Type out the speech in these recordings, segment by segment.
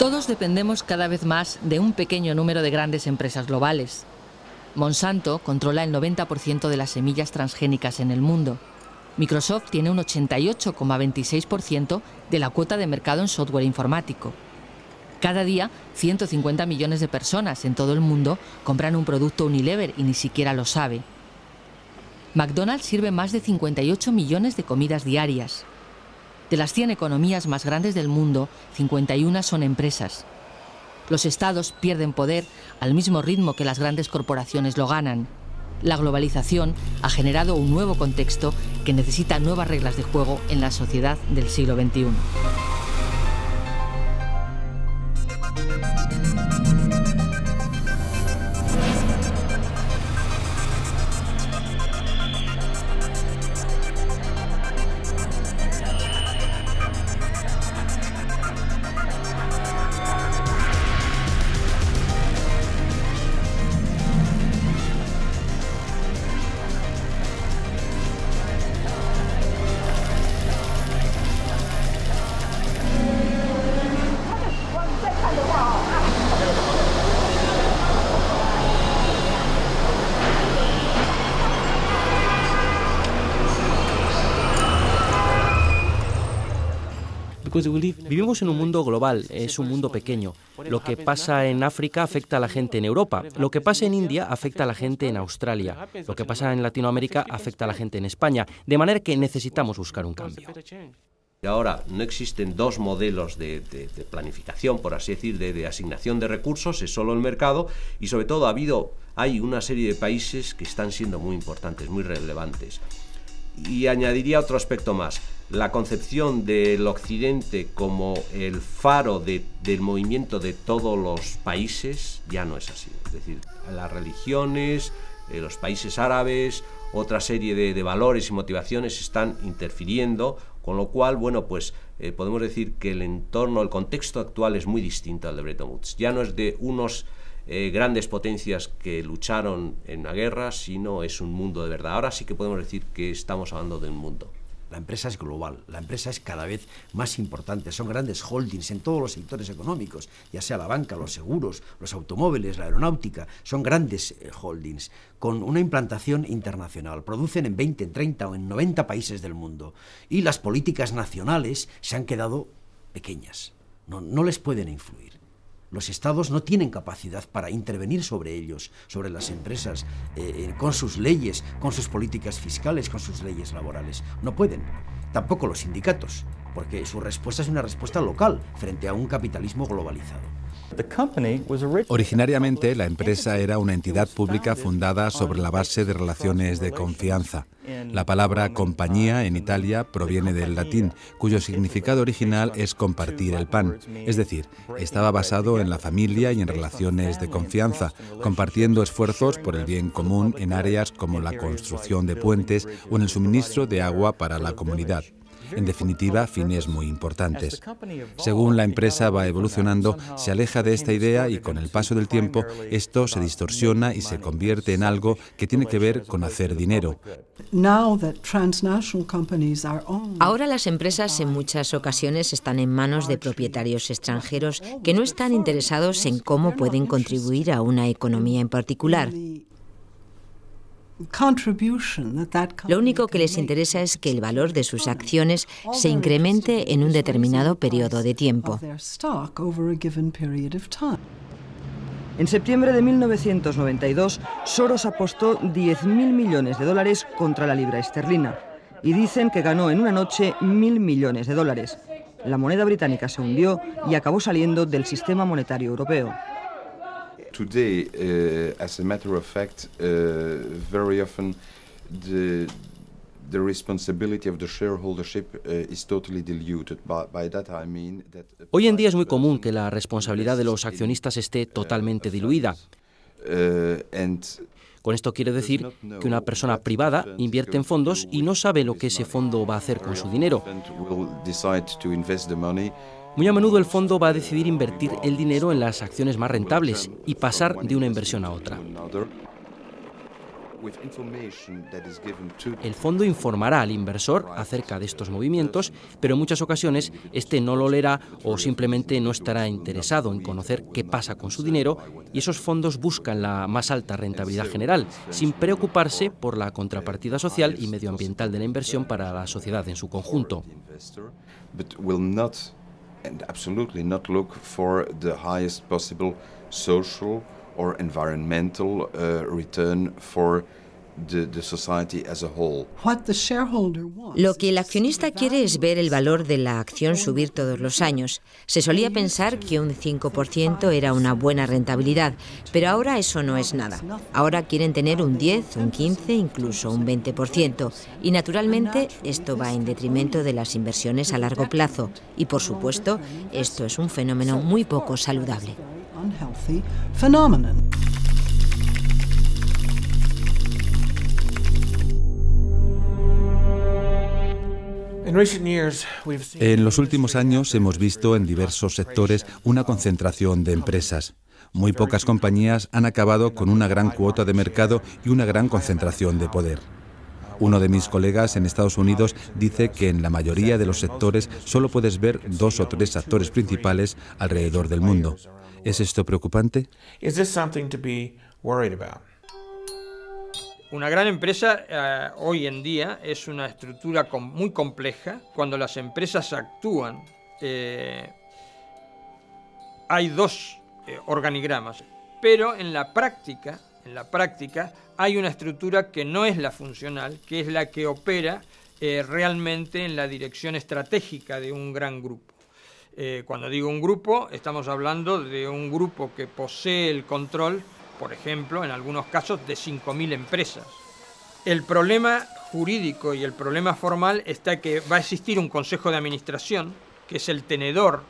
Todos dependemos cada vez más de un pequeño número de grandes empresas globales. Monsanto controla el 90% de las semillas transgénicas en el mundo. Microsoft tiene un 88,26% de la cuota de mercado en software informático. Cada día, 150 millones de personas en todo el mundo compran un producto Unilever y ni siquiera lo sabe. McDonald's sirve más de 58 millones de comidas diarias. De las 100 economías más grandes del mundo, 51 son empresas. Los estados pierden poder al mismo ritmo que las grandes corporaciones lo ganan. La globalización ha generado un nuevo contexto que necesita nuevas reglas de juego en la sociedad del siglo XXI. Vivimos en un mundo global, es un mundo pequeño. Lo que pasa en África afecta a la gente en Europa, lo que pasa en India afecta a la gente en Australia, lo que pasa en Latinoamérica afecta a la gente en España, de manera que necesitamos buscar un cambio. Ahora no existen dos modelos de planificación, por así decir, de asignación de recursos, es solo el mercado y sobre todo hay una serie de países que están siendo muy importantes, muy relevantes. Y añadiría otro aspecto más. La concepción del Occidente como el faro del movimiento de todos los países ya no es así. Es decir, las religiones, los países árabes, otra serie de valores y motivaciones están interfiriendo, con lo cual, bueno, pues podemos decir que el entorno, el contexto actual es muy distinto al de Bretton Woods. Ya no es de unos grandes potencias que lucharon en la guerra, sino es un mundo de verdad. Ahora sí que podemos decir que estamos hablando de un mundo. La empresa es global, la empresa es cada vez más importante, son grandes holdings en todos los sectores económicos, ya sea la banca, los seguros, los automóviles, la aeronáutica, son grandes holdings con una implantación internacional, producen en 20, en 30 o en 90 países del mundo y las políticas nacionales se han quedado pequeñas, no les pueden influir. Los estados no tienen capacidad para intervenir sobre ellos, sobre las empresas, con sus leyes, con sus políticas fiscales, con sus leyes laborales. No pueden. Tampoco los sindicatos, porque su respuesta es una respuesta local frente a un capitalismo globalizado. Originariamente, la empresa era una entidad pública fundada sobre la base de relaciones de confianza. La palabra compañía en Italia proviene del latín, cuyo significado original es compartir el pan. Es decir, estaba basado en la familia y en relaciones de confianza, compartiendo esfuerzos por el bien común en áreas como la construcción de puentes o en el suministro de agua para la comunidad. En definitiva, fines muy importantes. Según la empresa va evolucionando, se aleja de esta idea y con el paso del tiempo esto se distorsiona y se convierte en algo que tiene que ver con hacer dinero. Ahora las empresas en muchas ocasiones están en manos de propietarios extranjeros que no están interesados en cómo pueden contribuir a una economía en particular. Lo único que les interesa es que el valor de sus acciones se incremente en un determinado periodo de tiempo. En septiembre de 1992, Soros apostó 10.000 millones de dólares contra la libra esterlina y dicen que ganó en una noche 1.000 millones de dólares. La moneda británica se hundió y acabó saliendo del sistema monetario europeo. Today, as a matter of fact, very often the responsibility of the shareholdership is totally diluted. By that I mean that Hoy en día es muy común que la responsabilidad de los accionistas esté totalmente diluida. Con esto quiere decir que una persona privada invierte en fondos y no sabe lo que ese fondo va a hacer con su dinero. Muy a menudo el fondo va a decidir invertir el dinero en las acciones más rentables y pasar de una inversión a otra. El fondo informará al inversor acerca de estos movimientos, pero en muchas ocasiones este no lo leerá o simplemente no estará interesado en conocer qué pasa con su dinero, y esos fondos buscan la más alta rentabilidad general, sin preocuparse por la contrapartida social y medioambiental de la inversión para la sociedad en su conjunto. And absolutely not look for the highest possible social or environmental return for the society as a whole. Lo que el accionista quiere es ver el valor de la acción subir todos los años. Se solía pensar que un 5% era una buena rentabilidad, pero ahora eso no es nada. Ahora quieren tener un 10, un 15, incluso un 20%. Y naturalmente esto va en detrimento de las inversiones a largo plazo. Y por supuesto, esto es un fenómeno muy poco saludable. En los últimos años hemos visto en diversos sectores una concentración de empresas. Muy pocas compañías han acabado con una gran cuota de mercado y una gran concentración de poder. Uno de mis colegas en Estados Unidos dice que en la mayoría de los sectores solo puedes ver 2 o 3 actores principales alrededor del mundo. ¿Es esto preocupante? Una gran empresa hoy en día es una estructura muy compleja. Cuando las empresas actúan, hay 2 organigramas, pero en la práctica hay una estructura que no es la funcional, que es la que opera realmente en la dirección estratégica de un gran grupo. Cuando digo un grupo, estamos hablando de un grupo que posee el control, por ejemplo, en algunos casos, de 5.000 empresas. El problema jurídico y el problema formal está que va a existir un consejo de administración, que es el tenedor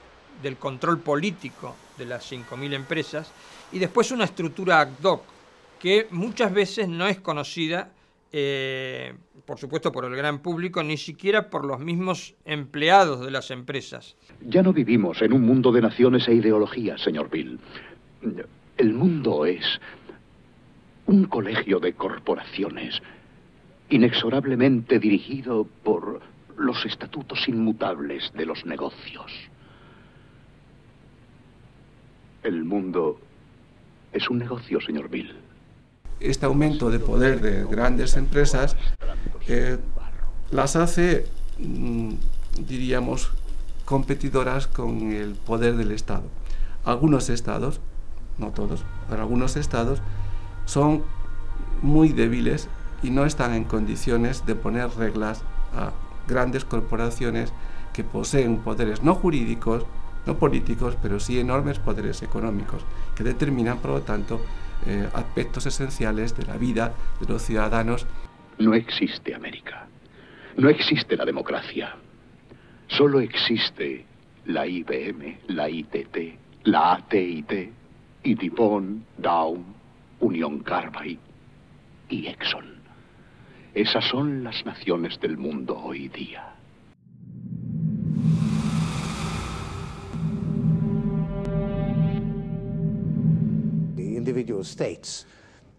del control político de las 5.000 empresas, y después una estructura ad hoc, que muchas veces no es conocida, por supuesto, por el gran público, ni siquiera por los mismos empleados de las empresas. Ya no vivimos en un mundo de naciones e ideologías, señor Bill. El mundo es un colegio de corporaciones, inexorablemente dirigido por los estatutos inmutables de los negocios. El mundo es un negocio, señor Bill. Este aumento de poder de grandes empresas las hace, diríamos, competidoras con el poder del Estado. Algunos estados, no todos, pero algunos estados son muy débiles y no están en condiciones de poner reglas a grandes corporaciones que poseen poderes no jurídicos, no políticos, pero sí enormes poderes económicos, que determinan, por lo tanto, aspectos esenciales de la vida de los ciudadanos. No existe América, no existe la democracia, solo existe la IBM, la ITT, la AT&T, y DuPont, Dow, Union Carbide y Exxon. Esas son las naciones del mundo hoy día.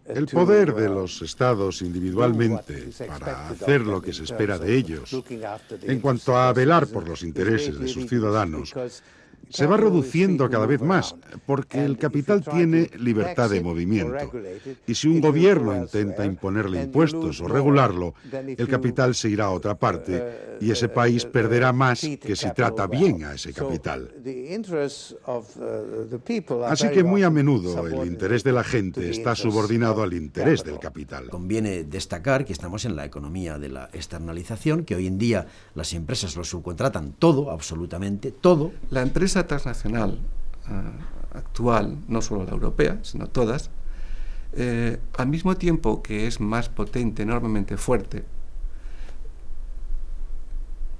El poder de los estados individualmente para hacer lo que se espera de ellos, en cuanto a velar por los intereses de sus ciudadanos, se va reduciendo cada vez más, porque el capital tiene libertad de movimiento. Y si un gobierno intenta imponerle impuestos o regularlo, el capital se irá a otra parte y ese país perderá más que si trata bien a ese capital. Así que muy a menudo el interés de la gente está subordinado al interés del capital. Conviene destacar que estamos en la economía de la externalización, que hoy en día las empresas lo subcontratan todo, absolutamente todo. La empresa transnacional actual, no solo la europea, sino todas, al mismo tiempo que es más potente, enormemente fuerte,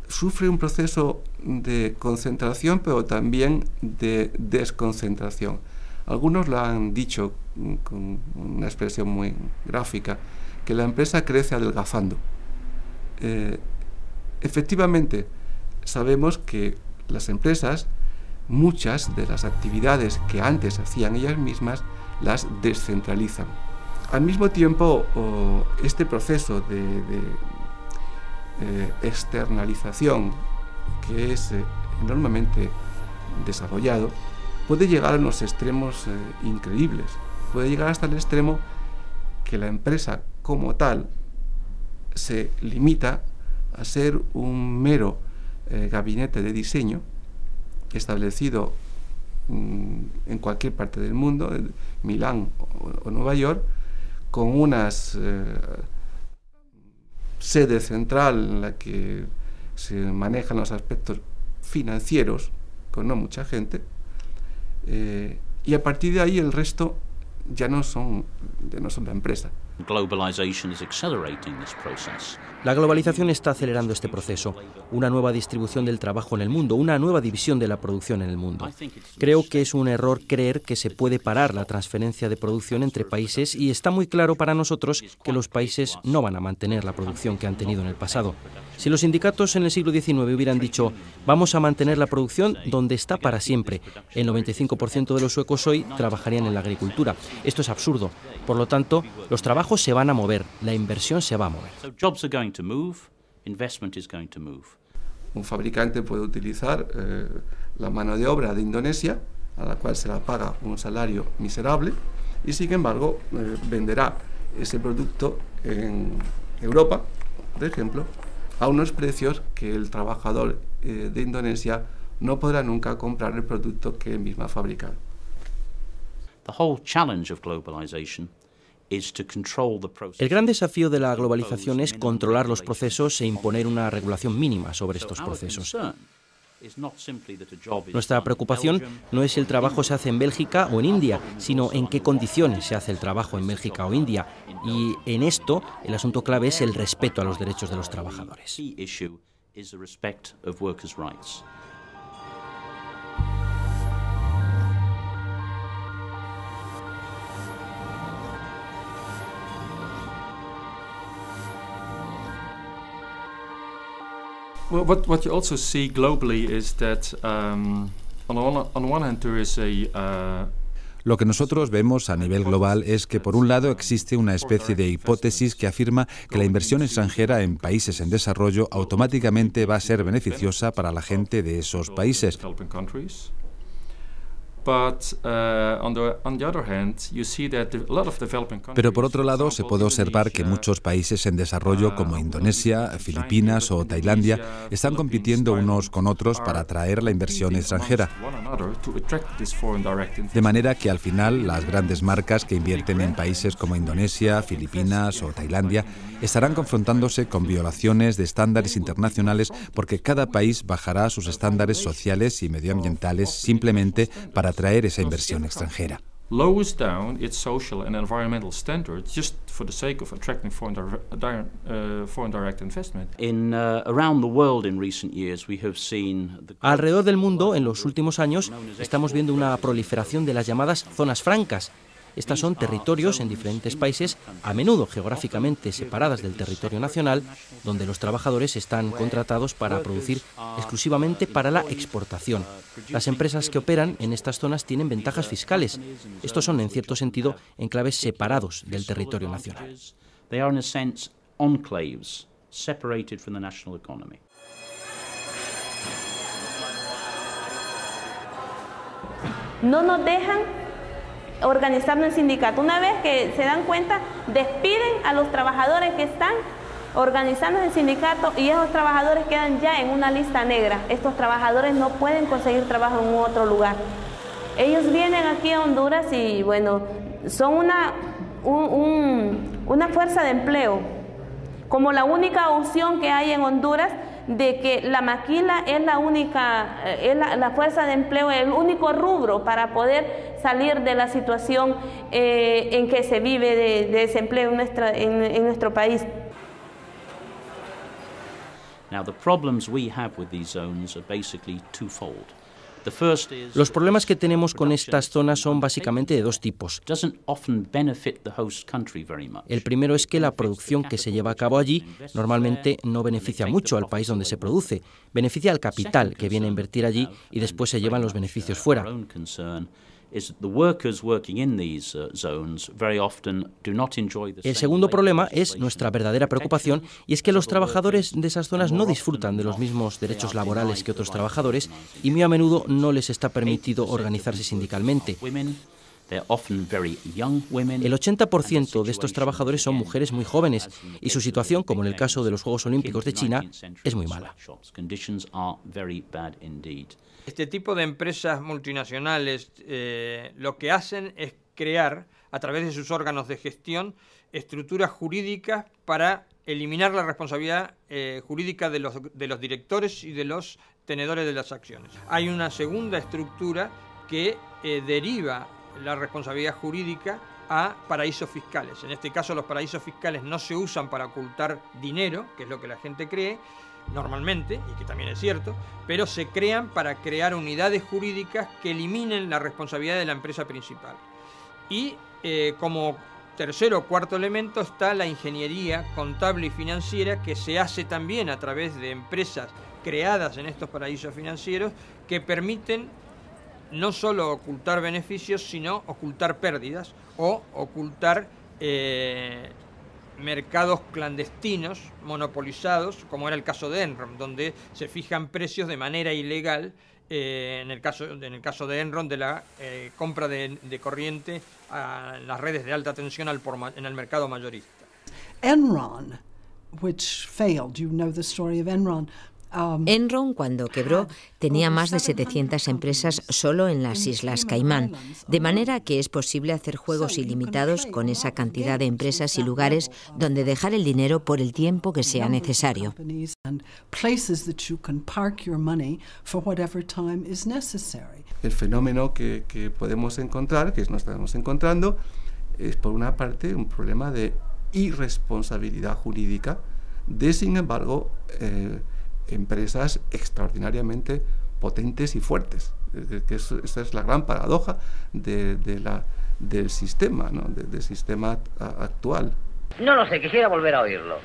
sufre un proceso de concentración, pero también de desconcentración. Algunos lo han dicho con una expresión muy gráfica, que la empresa crece adelgazando. Efectivamente, sabemos que las empresas, muchas de las actividades que antes hacían ellas mismas, las descentralizan. Al mismo tiempo, este proceso de externalización que es enormemente desarrollado puede llegar a unos extremos increíbles. Puede llegar hasta el extremo que la empresa como tal se limita a ser un mero gabinete de diseño establecido en cualquier parte del mundo, en Milán o Nueva York, con unas sede central en la que se manejan los aspectos financieros con no mucha gente, y a partir de ahí el resto ya no son la empresa. La globalización está acelerando este proceso, una nueva distribución del trabajo en el mundo, una nueva división de la producción en el mundo. Creo que es un error creer que se puede parar la transferencia de producción entre países y está muy claro para nosotros que los países no van a mantener la producción que han tenido en el pasado. Si los sindicatos en el siglo XIX hubieran dicho vamos a mantener la producción donde está para siempre, el 95% de los suecos hoy trabajarían en la agricultura. Esto es absurdo. Por lo tanto, los trabajos se van a mover, la inversión se va a mover. Un fabricante puede utilizar la mano de obra de Indonesia, a la cual se la paga un salario miserable, y sin embargo venderá ese producto en Europa, por ejemplo, a unos precios que el trabajador de Indonesia no podrá nunca comprar el producto que él mismo ha fabricado. El gran desafío de la globalización es controlar los procesos e imponer una regulación mínima sobre estos procesos. Nuestra preocupación no es si el trabajo se hace en Bélgica o en India, sino en qué condiciones se hace el trabajo en Bélgica o India. Y en esto, el asunto clave es el respeto a los derechos de los trabajadores. Well, what you also see globally is that on one hand there is Lo que nosotros vemos a nivel global es que, por un lado, existe una especie de hipótesis que afirma que la inversión extranjera en países en desarrollo automáticamente va a ser beneficiosa para la gente de esos países. Pero por otro lado, se puede observar que muchos países en desarrollo como Indonesia, Filipinas o Tailandia están compitiendo unos con otros para atraer la inversión extranjera. De manera que al final las grandes marcas que invierten en países como Indonesia, Filipinas o Tailandia estarán confrontándose con violaciones de estándares internacionales porque cada país bajará sus estándares sociales y medioambientales simplemente para atraer esa inversión extranjera. Alrededor del mundo, en los últimos años, estamos viendo una proliferación de las llamadas zonas francas. Estas son territorios en diferentes países, a menudo geográficamente separadas del territorio nacional, donde los trabajadores están contratados para producir exclusivamente para la exportación. Las empresas que operan en estas zonas tienen ventajas fiscales. Estos son, en cierto sentido, enclaves separados del territorio nacional. No nos dejan organizarnos en sindicato. Una vez que se dan cuenta, despiden a los trabajadores que están organizándose en sindicato y esos trabajadores quedan ya en una lista negra. Estos trabajadores no pueden conseguir trabajo en otro lugar. Ellos vienen aquí a Honduras y bueno, son una fuerza de empleo, como la única opción que hay en Honduras de que la maquila es la única, la fuerza de empleo, el único rubro para poder salir de la situación en que se vive de desempleo en nuestro país. Now, the problems we have with these zones are basically twofold. Los problemas que tenemos con estas zonas son básicamente de dos tipos. El primero es que la producción que se lleva a cabo allí normalmente no beneficia mucho al país donde se produce, beneficia al capital que viene a invertir allí y después se llevan los beneficios fuera. El segundo problema es nuestra verdadera preocupación, y es que los trabajadores de esas zonas no disfrutan de los mismos derechos laborales que otros trabajadores y muy a menudo no les está permitido organizarse sindicalmente. El 80% de estos trabajadores son mujeres muy jóvenes y su situación, como en el caso de los Juegos Olímpicos de China, es muy mala. Este tipo de empresas multinacionales lo que hacen es crear, a través de sus órganos de gestión, estructuras jurídicas para eliminar la responsabilidad jurídica de los directores y de los tenedores de las acciones. Hay una segunda estructura que deriva la responsabilidad jurídica a paraísos fiscales. En este caso, los paraísos fiscales no se usan para ocultar dinero, que es lo que la gente cree normalmente, y que también es cierto, pero se crean para crear unidades jurídicas que eliminen la responsabilidad de la empresa principal. Y como tercero o cuarto elemento está la ingeniería contable y financiera, que se hace también a través de empresas creadas en estos paraísos financieros que permiten no solo ocultar beneficios, sino ocultar pérdidas o ocultar mercados clandestinos, monopolizados, como era el caso de Enron, donde se fijan precios de manera ilegal, en el caso de Enron, de la compra de corriente a las redes de alta tensión en el mercado mayorista. Enron, which failed, you know the story of Enron. Enron, cuando quebró, tenía más de 700 empresas solo en las Islas Caimán, de manera que es posible hacer juegos ilimitados con esa cantidad de empresas y lugares donde dejar el dinero por el tiempo que sea necesario. El fenómeno que podemos encontrar, que nos estamos encontrando, es por una parte un problema de irresponsabilidad jurídica, sin embargo, empresas extraordinariamente potentes y fuertes. Esa es la gran paradoja del sistema, ¿no? del sistema actual. No lo sé, quisiera volver a oírlo.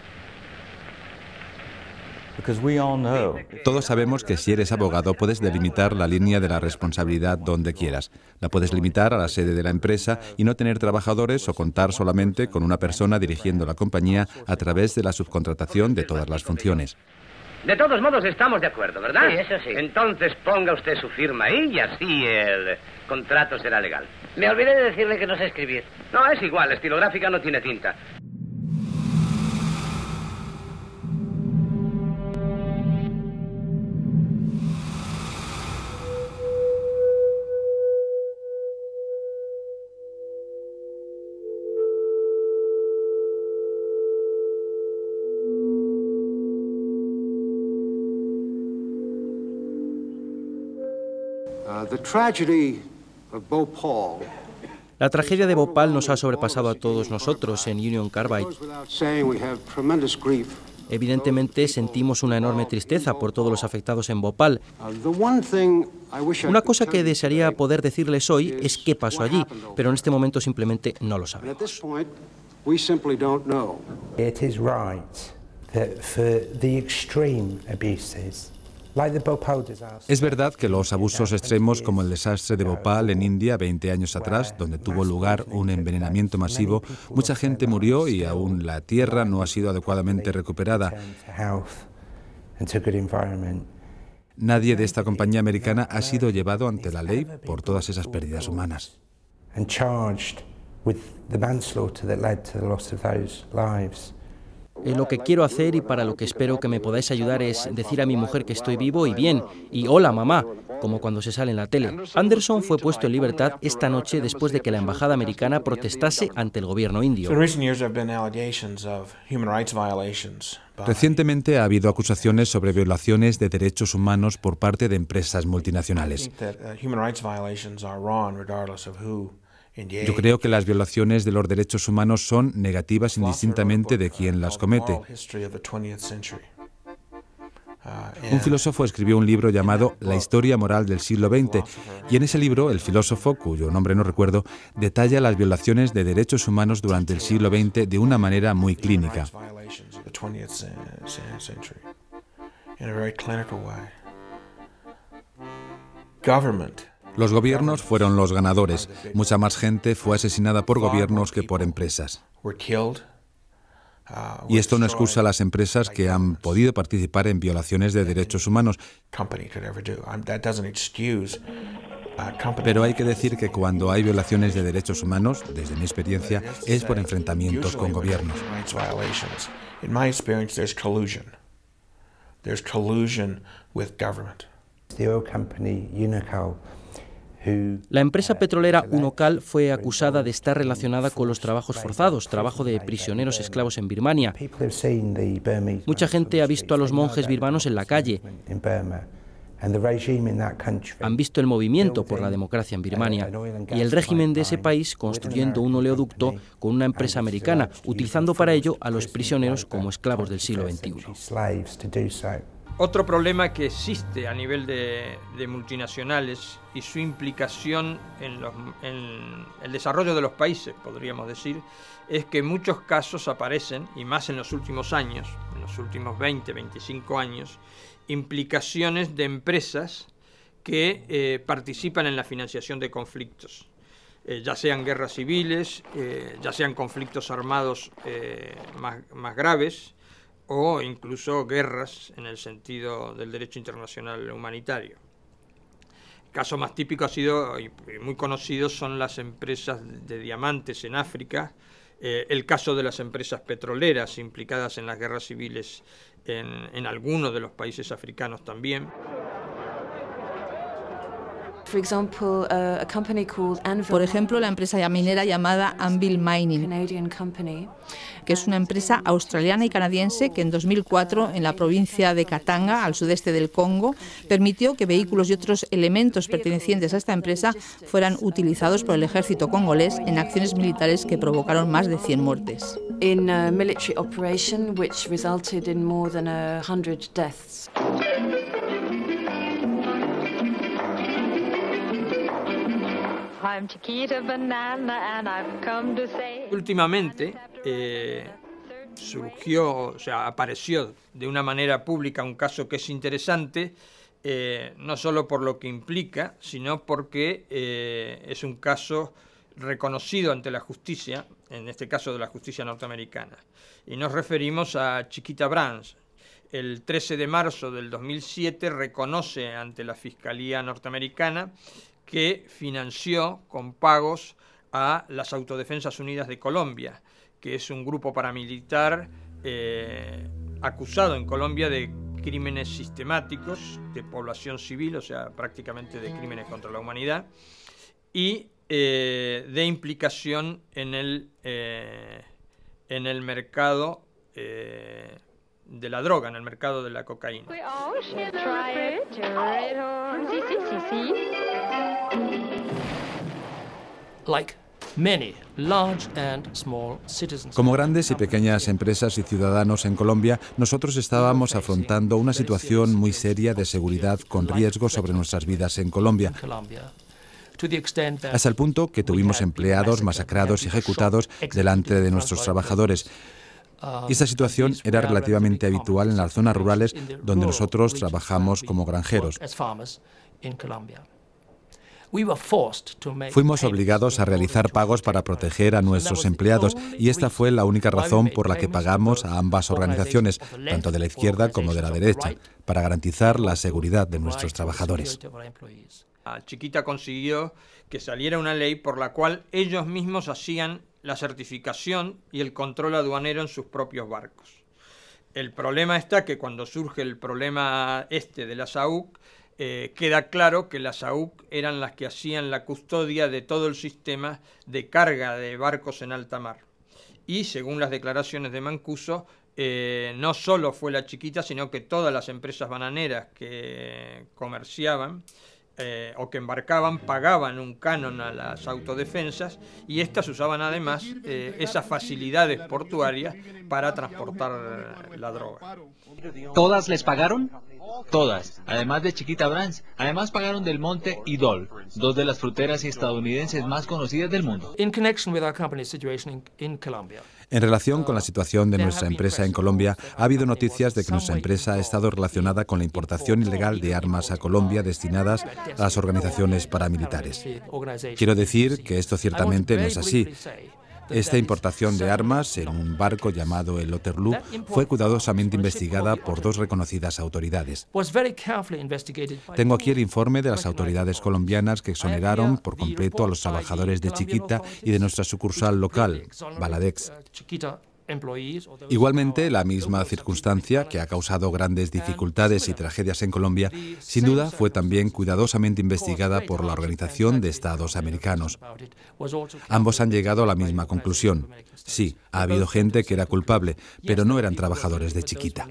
Todos sabemos que si eres abogado puedes delimitar la línea de la responsabilidad donde quieras. La puedes limitar a la sede de la empresa y no tener trabajadores o contar solamente con una persona dirigiendo la compañía a través de la subcontratación de todas las funciones. De todos modos estamos de acuerdo, ¿verdad? Sí, eso sí. Entonces ponga usted su firma ahí y así el contrato será legal. Me olvidé de decirle que no sé escribir. No, es igual, la estilográfica no tiene tinta. La tragedia de Bhopal nos ha sobrepasado a todos nosotros en Union Carbide. Evidentemente sentimos una enorme tristeza por todos los afectados en Bhopal. Una cosa que desearía poder decirles hoy es qué pasó allí, pero en este momento simplemente no lo sabemos. It is right that for the extreme abuses, like the Bhopal disaster. Es verdad que los abusos extremos como el desastre de Bhopal en India 20 años atrás, donde tuvo lugar un envenenamiento masivo, mucha gente murió y aún la tierra no ha sido adecuadamente recuperada. Nadie de esta compañía americana ha sido llevado ante la ley por todas esas pérdidas humanas. Lo que quiero hacer y para lo que espero que me podáis ayudar es decir a mi mujer que estoy vivo y bien, y hola mamá, como cuando se sale en la tele. Anderson fue puesto en libertad esta noche después de que la embajada americana protestase ante el gobierno indio. Recientemente ha habido acusaciones sobre violaciones de derechos humanos por parte de empresas multinacionales. Yo creo que las violaciones de los derechos humanos son negativas indistintamente de quién las comete. Un filósofo escribió un libro llamado La historia moral del siglo XX, y en ese libro el filósofo, cuyo nombre no recuerdo, detalla las violaciones de derechos humanos durante el siglo XX de una manera muy clínica. Los gobiernos fueron los ganadores. Mucha más gente fue asesinada por gobiernos que por empresas. Y esto no excusa a las empresas que han podido participar en violaciones de derechos humanos. Pero hay que decir que cuando hay violaciones de derechos humanos, desde mi experiencia, es por enfrentamientos con gobiernos. La empresa petrolera Unocal fue acusada de estar relacionada con los trabajos forzados, trabajo de prisioneros esclavos en Birmania. Mucha gente ha visto a los monjes birmanos en la calle. Han visto el movimiento por la democracia en Birmania y el régimen de ese país construyendo un oleoducto con una empresa americana, utilizando para ello a los prisioneros como esclavos del siglo XXI. Otro problema que existe a nivel de multinacionales y su implicación en el desarrollo de los países, podríamos decir, es que en muchos casos aparecen, y más en los últimos años, en los últimos 20, 25 años, implicaciones de empresas que participan en la financiación de conflictos, ya sean guerras civiles, ya sean conflictos armados más graves, o incluso guerras en el sentido del derecho internacional humanitario. El caso más típico ha sido, y muy conocido, son las empresas de diamantes en África, el caso de las empresas petroleras implicadas en las guerras civiles en algunos de los países africanos también. Por ejemplo, la empresa minera llamada Anvil Mining, que es una empresa australiana y canadiense que en 2004, en la provincia de Katanga, al sudeste del Congo, permitió que vehículos y otros elementos pertenecientes a esta empresa fueran utilizados por el ejército congolés en acciones militares que provocaron más de 100 muertes. In a military operation which resulted in more than 100 deaths. Últimamente apareció de una manera pública un caso que es interesante, no solo por lo que implica, sino porque es un caso reconocido ante la justicia, en este caso de la justicia norteamericana. Y nos referimos a Chiquita Brands. El 13 de marzo del 2007 reconoce ante la Fiscalía norteamericana que financió con pagos a las Autodefensas Unidas de Colombia, que es un grupo paramilitar acusado en Colombia de crímenes sistemáticos de población civil, o sea, prácticamente de crímenes contra la humanidad, y de implicación en el mercado de la droga, en el mercado de la cocaína. Como grandes y pequeñas empresas y ciudadanos en Colombia, nosotros estábamos afrontando una situación muy seria de seguridad con riesgos sobre nuestras vidas en Colombia, hasta el punto que tuvimos empleados masacrados y ejecutados delante de nuestros trabajadores. Y esta situación era relativamente habitual en las zonas rurales donde nosotros trabajamos como granjeros. Fuimos obligados a realizar pagos para proteger a nuestros empleados y esta fue la única razón por la que pagamos a ambas organizaciones, tanto de la izquierda como de la derecha, para garantizar la seguridad de nuestros trabajadores. Chiquita consiguió que saliera una ley por la cual ellos mismos hacían la certificación y el control aduanero en sus propios barcos. El problema está que cuando surge el problema de la SAUC, queda claro que las AUC eran las que hacían la custodia de todo el sistema de carga de barcos en alta mar. Y según las declaraciones de Mancuso, no solo fue la Chiquita, sino que todas las empresas bananeras que comerciaban o que embarcaban pagaban un canon a las autodefensas y estas usaban además esas facilidades portuarias para transportar la droga. ¿Todas les pagaron? Todas, además de Chiquita Brands. Además pagaron Del Monte y Dole, dos de las fruteras estadounidenses más conocidas del mundo. En relación con la situación de nuestra empresa en Colombia, ha habido noticias de que nuestra empresa ha estado relacionada con la importación ilegal de armas a Colombia destinadas a las organizaciones paramilitares. Quiero decir que esto ciertamente no es así. Esta importación de armas en un barco llamado el Waterloo fue cuidadosamente investigada por dos reconocidas autoridades. Tengo aquí el informe de las autoridades colombianas que exoneraron por completo a los trabajadores de Chiquita y de nuestra sucursal local, Baladex. Igualmente, la misma circunstancia que ha causado grandes dificultades y tragedias en Colombia, sin duda fue también cuidadosamente investigada por la Organización de Estados Americanos. Ambos han llegado a la misma conclusión. Sí, ha habido gente que era culpable, pero no eran trabajadores de Chiquita.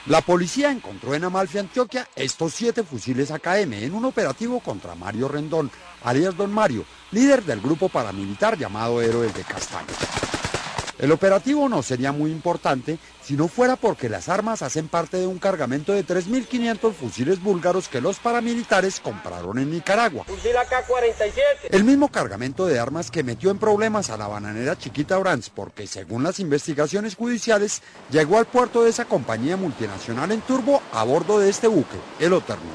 La policía encontró en Amalfi, Antioquia, estos 7 fusiles AKM en un operativo contra Mario Rendón, alias Don Mario, líder del grupo paramilitar llamado Héroes de Castaño. El operativo no sería muy importante si no fuera porque las armas hacen parte de un cargamento de 3.500 fusiles búlgaros que los paramilitares compraron en Nicaragua. Fusil AK-47. El mismo cargamento de armas que metió en problemas a la bananera Chiquita Brands porque, según las investigaciones judiciales, llegó al puerto de esa compañía multinacional en turbo a bordo de este buque, el Waterloo.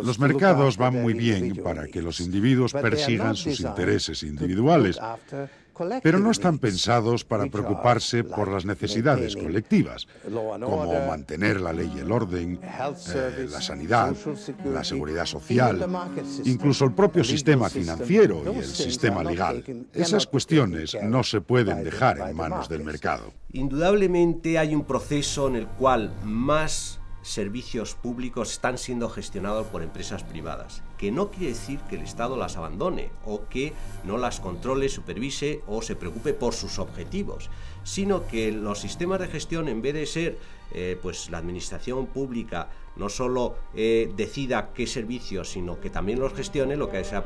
Los mercados van muy bien para que los individuos persigan sus intereses individuales, pero no están pensados para preocuparse por las necesidades colectivas, como mantener la ley y el orden, la sanidad, la seguridad social, incluso el propio sistema financiero y el sistema legal. Esas cuestiones no se pueden dejar en manos del mercado. Indudablemente hay un proceso en el cual más servicios públicos están siendo gestionados por empresas privadas, que no quiere decir que el Estado las abandone o que no las controle, supervise o se preocupe por sus objetivos, sino que los sistemas de gestión, en vez de ser pues la administración pública no solo decida qué servicios, sino que también los gestione, lo que se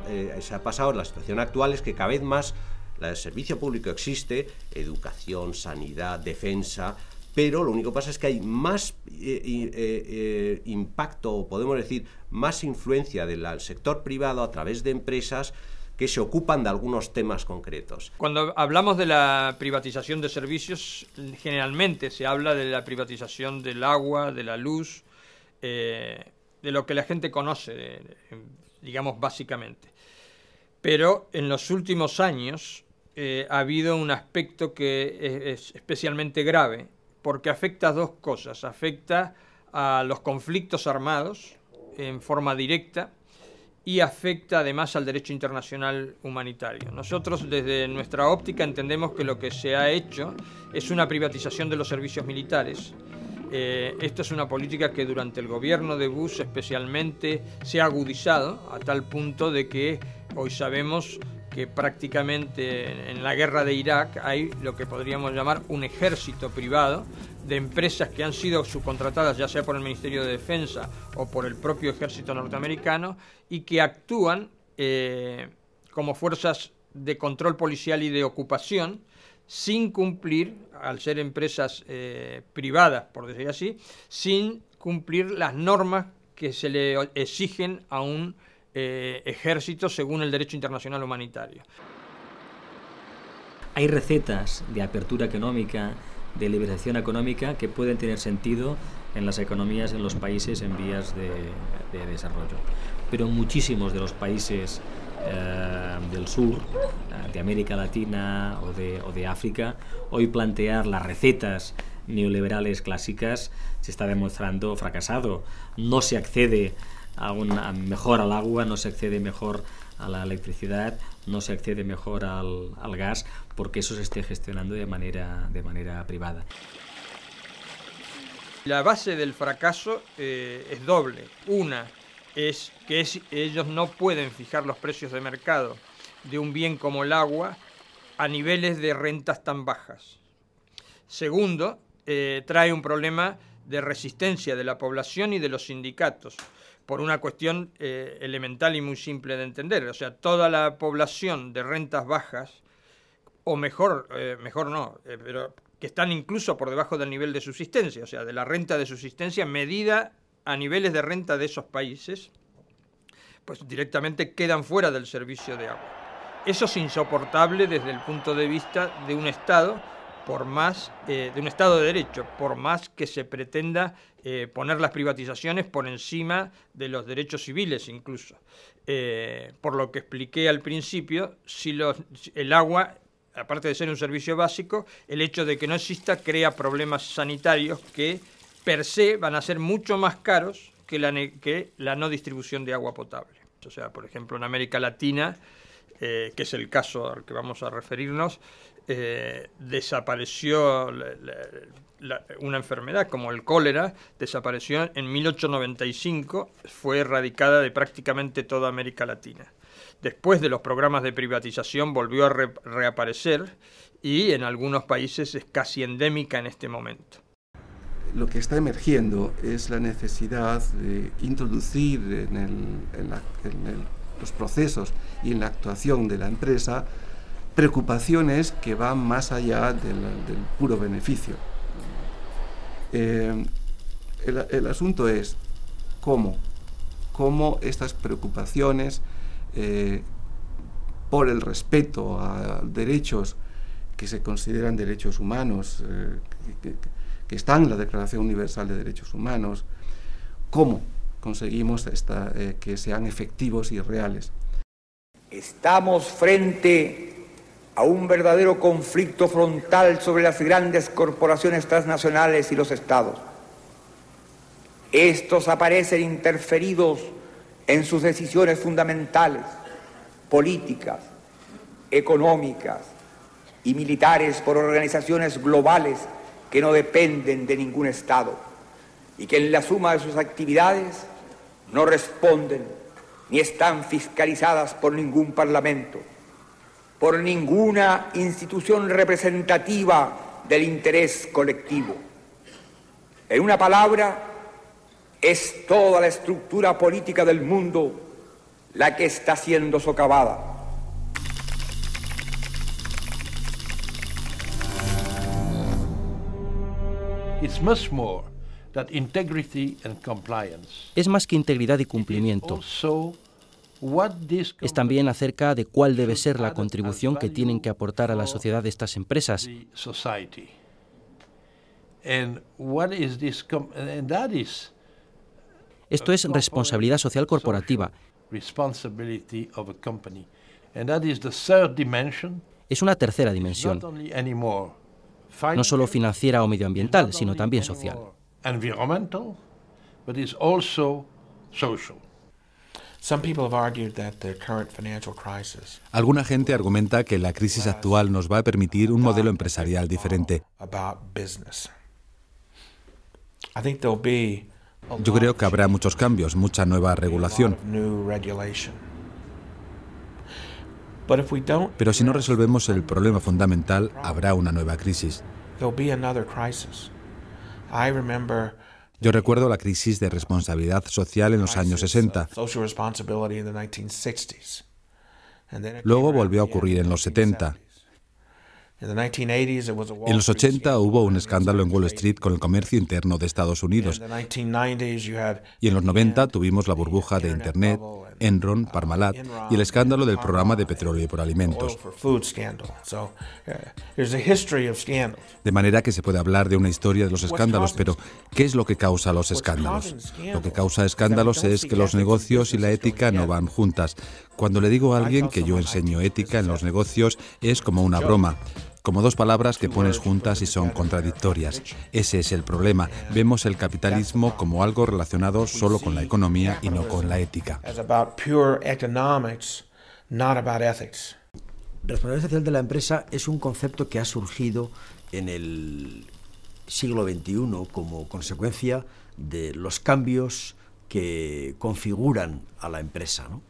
ha pasado en la situación actual es que cada vez más el servicio público existe, educación, sanidad, defensa, pero lo único que pasa es que hay más impacto, o podemos decir, más influencia del sector privado a través de empresas que se ocupan de algunos temas concretos. Cuando hablamos de la privatización de servicios, generalmente se habla de la privatización del agua, de la luz, de lo que la gente conoce, digamos básicamente. Pero en los últimos años ha habido un aspecto que es especialmente grave, porque afecta a dos cosas. Afecta a los conflictos armados en forma directa y afecta además al derecho internacional humanitario. Nosotros desde nuestra óptica entendemos que lo que se ha hecho es una privatización de los servicios militares. Esta es una política que durante el gobierno de Bush especialmente se ha agudizado a tal punto de que hoy sabemos que prácticamente en la guerra de Irak hay lo que podríamos llamar un ejército privado de empresas que han sido subcontratadas ya sea por el Ministerio de Defensa o por el propio ejército norteamericano y que actúan como fuerzas de control policial y de ocupación sin cumplir, al ser empresas privadas, por decir así, sin cumplir las normas que se le exigen a un ejército según el derecho internacional humanitario. Hay recetas de apertura económica, de liberación económica que pueden tener sentido en las economías en los países en vías de desarrollo, pero muchísimos de los países del sur, de América Latina o de África, hoy plantear las recetas neoliberales clásicas se está demostrando fracasado. No se accede mejor al agua, no se accede mejor a la electricidad, no se accede mejor al gas, porque eso se esté gestionando de manera privada. La base del fracaso es doble. Una es que ellos no pueden fijar los precios de mercado de un bien como el agua a niveles de rentas tan bajas. Segundo, trae un problema de resistencia de la población y de los sindicatos, por una cuestión elemental y muy simple de entender. O sea, toda la población de rentas bajas o mejor no, pero que están incluso por debajo del nivel de subsistencia, o sea, de la renta de subsistencia medida a niveles de renta de esos países, pues directamente quedan fuera del servicio de agua. Eso es insoportable desde el punto de vista de un Estado, por más de un Estado de Derecho, por más que se pretenda poner las privatizaciones por encima de los derechos civiles incluso. Por lo que expliqué al principio, si el agua, aparte de ser un servicio básico, el hecho de que no exista crea problemas sanitarios que per se van a ser mucho más caros que la no distribución de agua potable. O sea, por ejemplo, en América Latina, que es el caso al que vamos a referirnos, desapareció una enfermedad como el cólera, desapareció en 1895, fue erradicada de prácticamente toda América Latina. Después de los programas de privatización volvió a reaparecer y en algunos países es casi endémica en este momento. Lo que está emergiendo es la necesidad de introducir en los procesos y en la actuación de la empresa preocupaciones que van más allá del puro beneficio. El asunto es cómo estas preocupaciones por el respeto a derechos que se consideran derechos humanos, que están en la Declaración Universal de Derechos Humanos, cómo conseguimos que sean efectivos y reales. Estamos frente a un verdadero conflicto frontal sobre las grandes corporaciones transnacionales y los estados. Estos aparecen interferidos en sus decisiones fundamentales, políticas, económicas y militares por organizaciones globales que no dependen de ningún estado y que en la suma de sus actividades no responden ni están fiscalizadas por ningún parlamento, por ninguna institución representativa del interés colectivo. En una palabra, es toda la estructura política del mundo la que está siendo socavada. Es más que integridad y cumplimiento. Es también acerca de cuál debe ser la contribución que tienen que aportar a la sociedad estas empresas. Esto es responsabilidad social corporativa. Es una tercera dimensión, no solo financiera o medioambiental, sino también social. Alguna gente argumenta que la crisis actual nos va a permitir un modelo empresarial diferente. Yo creo que habrá muchos cambios, mucha nueva regulación. Pero si no resolvemos el problema fundamental, habrá una nueva crisis. Yo recuerdo la crisis de responsabilidad social en los años 60. Luego volvió a ocurrir en los 70. En los 80 hubo un escándalo en Wall Street con el comercio interno de Estados Unidos. Y en los 90 tuvimos la burbuja de Internet, Enron, Parmalat y el escándalo del programa de petróleo por alimentos. De manera que se puede hablar de una historia de los escándalos, pero ¿qué es lo que causa los escándalos? Lo que causa escándalos es que los negocios y la ética no van juntas. Cuando le digo a alguien que yo enseño ética en los negocios, es como una broma. Como dos palabras que pones juntas y son contradictorias. Ese es el problema. Vemos el capitalismo como algo relacionado solo con la economía y no con la ética. Responsabilidad social de la empresa es un concepto que ha surgido en el siglo XXI como consecuencia de los cambios que configuran a la empresa, ¿no?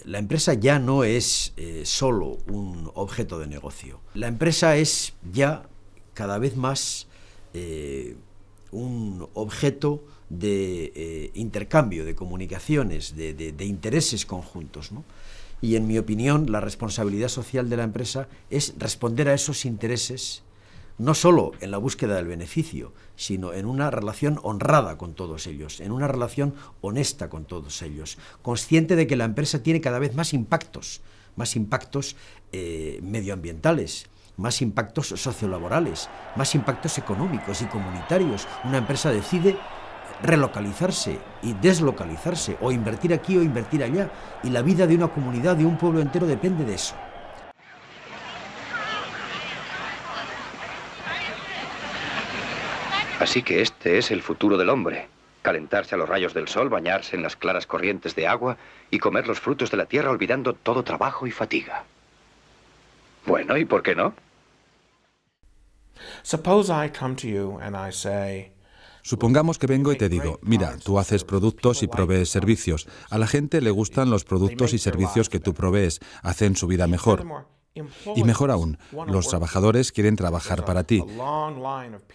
La empresa ya no es solo un objeto de negocio. La empresa es ya cada vez más un objeto de intercambio, de comunicaciones, de intereses conjuntos, ¿no? Y en mi opinión, la responsabilidad social de la empresa es responder a esos intereses, no solo en la búsqueda del beneficio, sino en una relación honrada con todos ellos, en una relación honesta con todos ellos, consciente de que la empresa tiene cada vez más impactos medioambientales, más impactos sociolaborales, más impactos económicos y comunitarios. Una empresa decide relocalizarse y deslocalizarse, o invertir aquí o invertir allá, y la vida de una comunidad, de un pueblo entero, depende de eso. Así que este es el futuro del hombre: calentarse a los rayos del sol, bañarse en las claras corrientes de agua y comer los frutos de la tierra olvidando todo trabajo y fatiga. Bueno, ¿y por qué no? Suppose I come to you and I say, supongamos que vengo y te digo, mira, tú haces productos y provees servicios. A la gente le gustan los productos y servicios que tú provees, hacen su vida mejor. Y mejor aún, los trabajadores quieren trabajar para ti.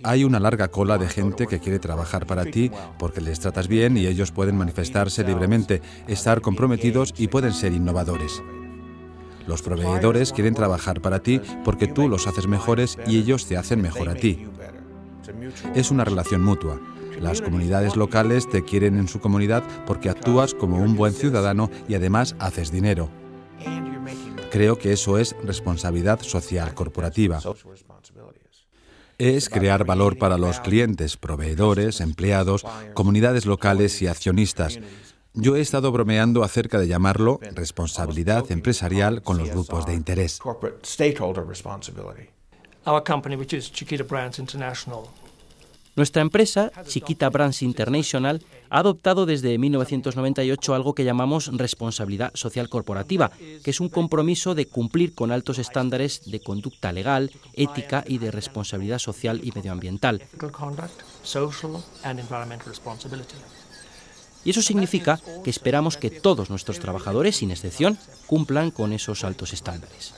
Hay una larga cola de gente que quiere trabajar para ti porque les tratas bien y ellos pueden manifestarse libremente, estar comprometidos y pueden ser innovadores. Los proveedores quieren trabajar para ti porque tú los haces mejores y ellos te hacen mejor a ti. Es una relación mutua. Las comunidades locales te quieren en su comunidad porque actúas como un buen ciudadano y además haces dinero. Creo que eso es responsabilidad social corporativa. Es crear valor para los clientes, proveedores, empleados, comunidades locales y accionistas. Yo he estado bromeando acerca de llamarlo responsabilidad empresarial con los grupos de interés. Nuestra empresa, Chiquita Brands International, ha adoptado desde 1998 algo que llamamos responsabilidad social corporativa, que es un compromiso de cumplir con altos estándares de conducta legal, ética y de responsabilidad social y medioambiental. Y eso significa que esperamos que todos nuestros trabajadores, sin excepción, cumplan con esos altos estándares.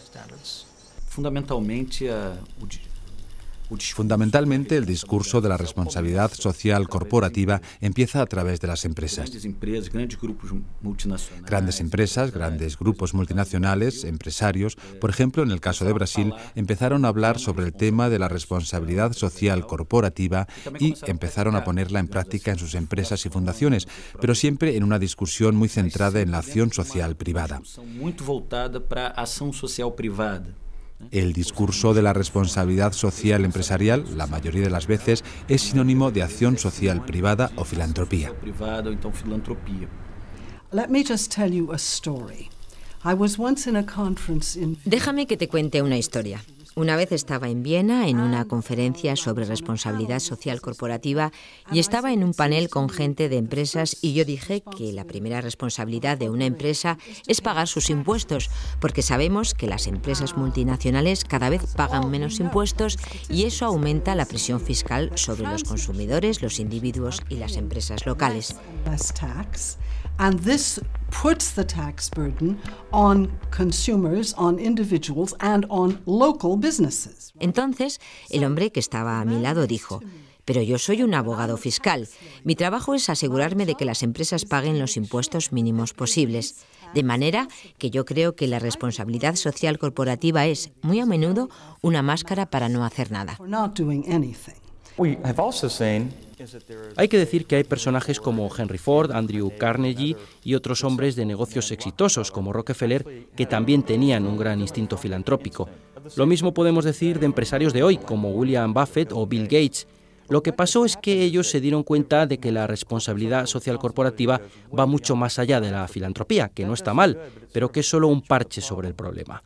Fundamentalmente, el discurso de la responsabilidad social corporativa empieza a través de las empresas. Grandes empresas, grandes grupos multinacionales, empresarios, por ejemplo, en el caso de Brasil, empezaron a hablar sobre el tema de la responsabilidad social corporativa y empezaron a ponerla en práctica en sus empresas y fundaciones, pero siempre en una discusión muy centrada en la acción social privada. El discurso de la responsabilidad social empresarial, la mayoría de las veces, es sinónimo de acción social privada o filantropía. Déjame que te cuente una historia. Una vez estaba en Viena en una conferencia sobre responsabilidad social corporativa y estaba en un panel con gente de empresas y yo dije que la primera responsabilidad de una empresa es pagar sus impuestos, porque sabemos que las empresas multinacionales cada vez pagan menos impuestos y eso aumenta la presión fiscal sobre los consumidores, los individuos y las empresas locales. And this puts the tax burden on consumers, on individuals and on local businesses. Entonces, el hombre que estaba a mi lado dijo: pero yo soy un abogado fiscal. Mi trabajo es asegurarme de que las empresas paguen los impuestos mínimos posibles. De manera que yo creo que la responsabilidad social corporativa es, muy a menudo, una máscara para no hacer nada. Hay que decir que hay personajes como Henry Ford, Andrew Carnegie y otros hombres de negocios exitosos como Rockefeller que también tenían un gran instinto filantrópico. Lo mismo podemos decir de empresarios de hoy como William Buffett o Bill Gates. Lo que pasó es que ellos se dieron cuenta de que la responsabilidad social corporativa va mucho más allá de la filantropía, que no está mal, pero que es solo un parche sobre el problema.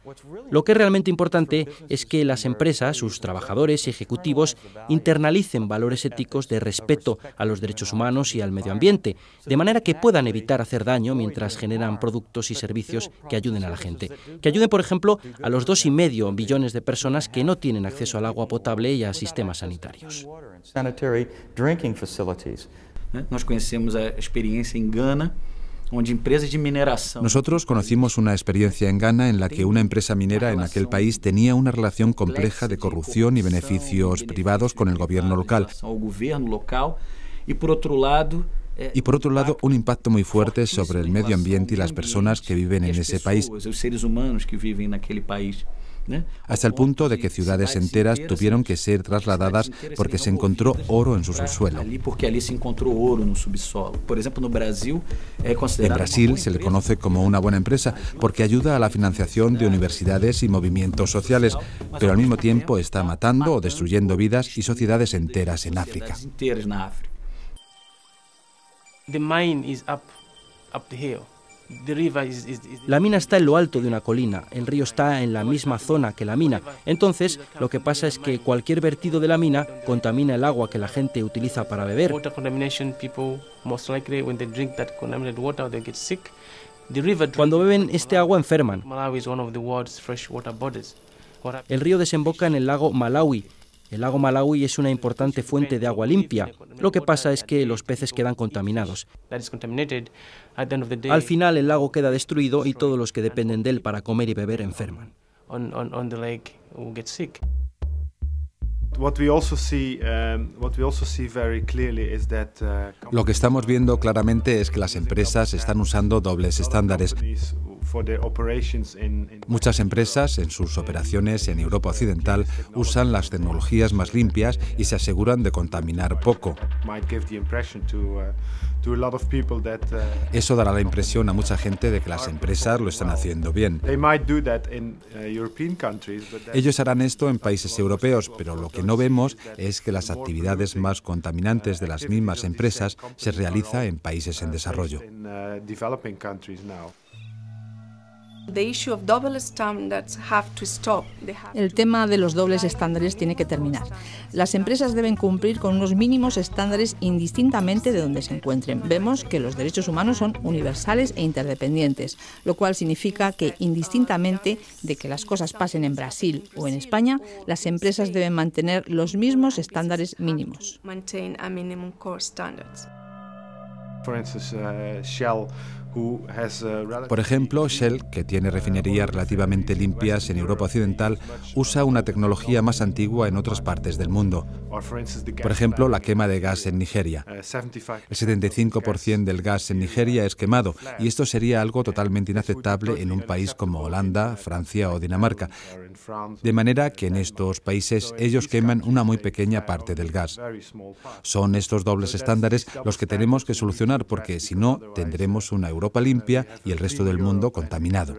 Lo que es realmente importante es que las empresas, sus trabajadores y ejecutivos internalicen valores éticos de respeto a los derechos humanos y al medio ambiente, de manera que puedan evitar hacer daño mientras generan productos y servicios que ayuden a la gente. Que ayuden, por ejemplo, a los 2,5 billones de personas que no tienen acceso al agua potable y a sistemas sanitarios. Sanitary drinking facilities. Nós conhecemos a experiência em Ghana, onde empresas de mineração. Nosotros conocimos una experiencia en Ghana en la que una empresa minera en aquel país tenía una relación compleja de corrupción y beneficios privados con el gobierno local. Ao governo local e por outro lado y por otro lado un impacto muy fuerte sobre el medio ambiente y las personas que viven en ese país, hasta el punto de que ciudades enteras tuvieron que ser trasladadas porque se encontró oro en su subsuelo. En Brasil se le conoce como una buena empresa porque ayuda a la financiación de universidades y movimientos sociales, pero al mismo tiempo está matando o destruyendo vidas y sociedades enteras en África. La mina está en lo alto de una colina, el río está en la misma zona que la mina. Entonces, lo que pasa es que cualquier vertido de la mina contamina el agua que la gente utiliza para beber. Cuando beben este agua enferman. El río desemboca en el lago Malawi. El lago Malawi es una importante fuente de agua limpia. Lo que pasa es que los peces quedan contaminados. Al final el lago queda destruido y todos los que dependen de él para comer y beber enferman. Lo que estamos viendo claramente es que las empresas están usando dobles estándares. Muchas empresas en sus operaciones en Europa Occidental usan las tecnologías más limpias y se aseguran de contaminar poco. Eso dará la impresión a mucha gente de que las empresas lo están haciendo bien. Ellos harán esto en países europeos, pero lo que no vemos es que las actividades más contaminantes de las mismas empresas se realizan en países en desarrollo. El tema de los dobles estándares tiene que terminar. Las empresas deben cumplir con unos mínimos estándares indistintamente de donde se encuentren. Vemos que los derechos humanos son universales e interdependientes, lo cual significa que indistintamente de que las cosas pasen en Brasil o en España, las empresas deben mantener los mismos estándares mínimos. Por ejemplo, Shell, que tiene refinerías relativamente limpias en Europa Occidental, usa una tecnología más antigua en otras partes del mundo. Por ejemplo, la quema de gas en Nigeria. El 75% del gas en Nigeria es quemado, y esto sería algo totalmente inaceptable en un país como Holanda, Francia o Dinamarca. De manera que en estos países ellos queman una muy pequeña parte del gas. Son estos dobles estándares los que tenemos que solucionar, porque si no, tendremos una Europa limpia y el resto del mundo contaminado.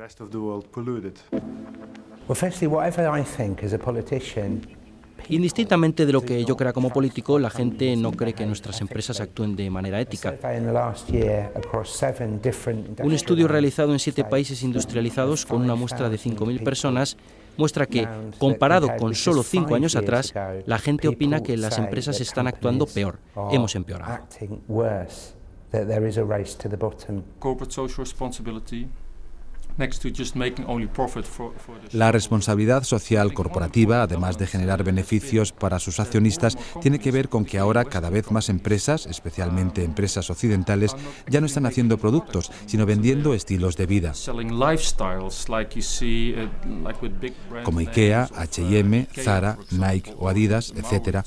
Indistintamente de lo que yo crea como político, la gente no cree que nuestras empresas actúen de manera ética. Un estudio realizado en 7 países industrializados con una muestra de 5.000 personas muestra que, comparado con solo 5 años atrás, la gente opina que las empresas están actuando peor. Hemos empeorado. La responsabilidad social corporativa, además de generar beneficios para sus accionistas, tiene que ver con que ahora cada vez más empresas, especialmente empresas occidentales, ya no están haciendo productos, sino vendiendo estilos de vida. Como IKEA, H&M, Zara, Nike o Adidas, etc.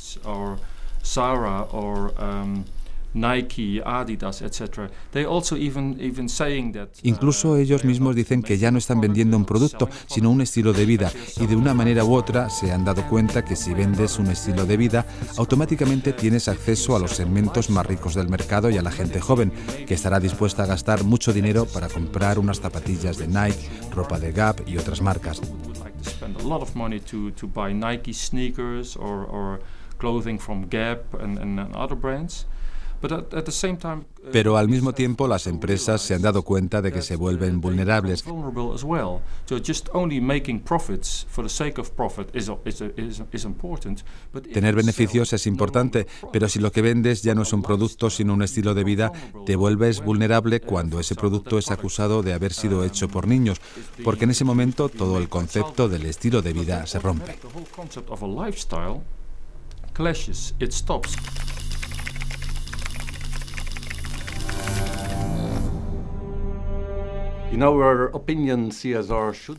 Nike, Adidas, etc. They also even saying that, incluso ellos mismos dicen que ya no están vendiendo un producto, sino un estilo de vida, y de una manera u otra se han dado cuenta que si vendes un estilo de vida, automáticamente tienes acceso a los segmentos más ricos del mercado y a la gente joven, que estará dispuesta a gastar mucho dinero para comprar unas zapatillas de Nike, ropa de Gap y otras marcas. Spend a lot of money to buy Nike sneakers or clothing from Gap and other brands. Pero al mismo tiempo las empresas se han dado cuenta de que se vuelven vulnerables. Tener beneficios es importante, pero si lo que vendes ya no es un producto sino un estilo de vida, te vuelves vulnerable cuando ese producto es acusado de haber sido hecho por niños, porque en ese momento todo el concepto del estilo de vida se rompe.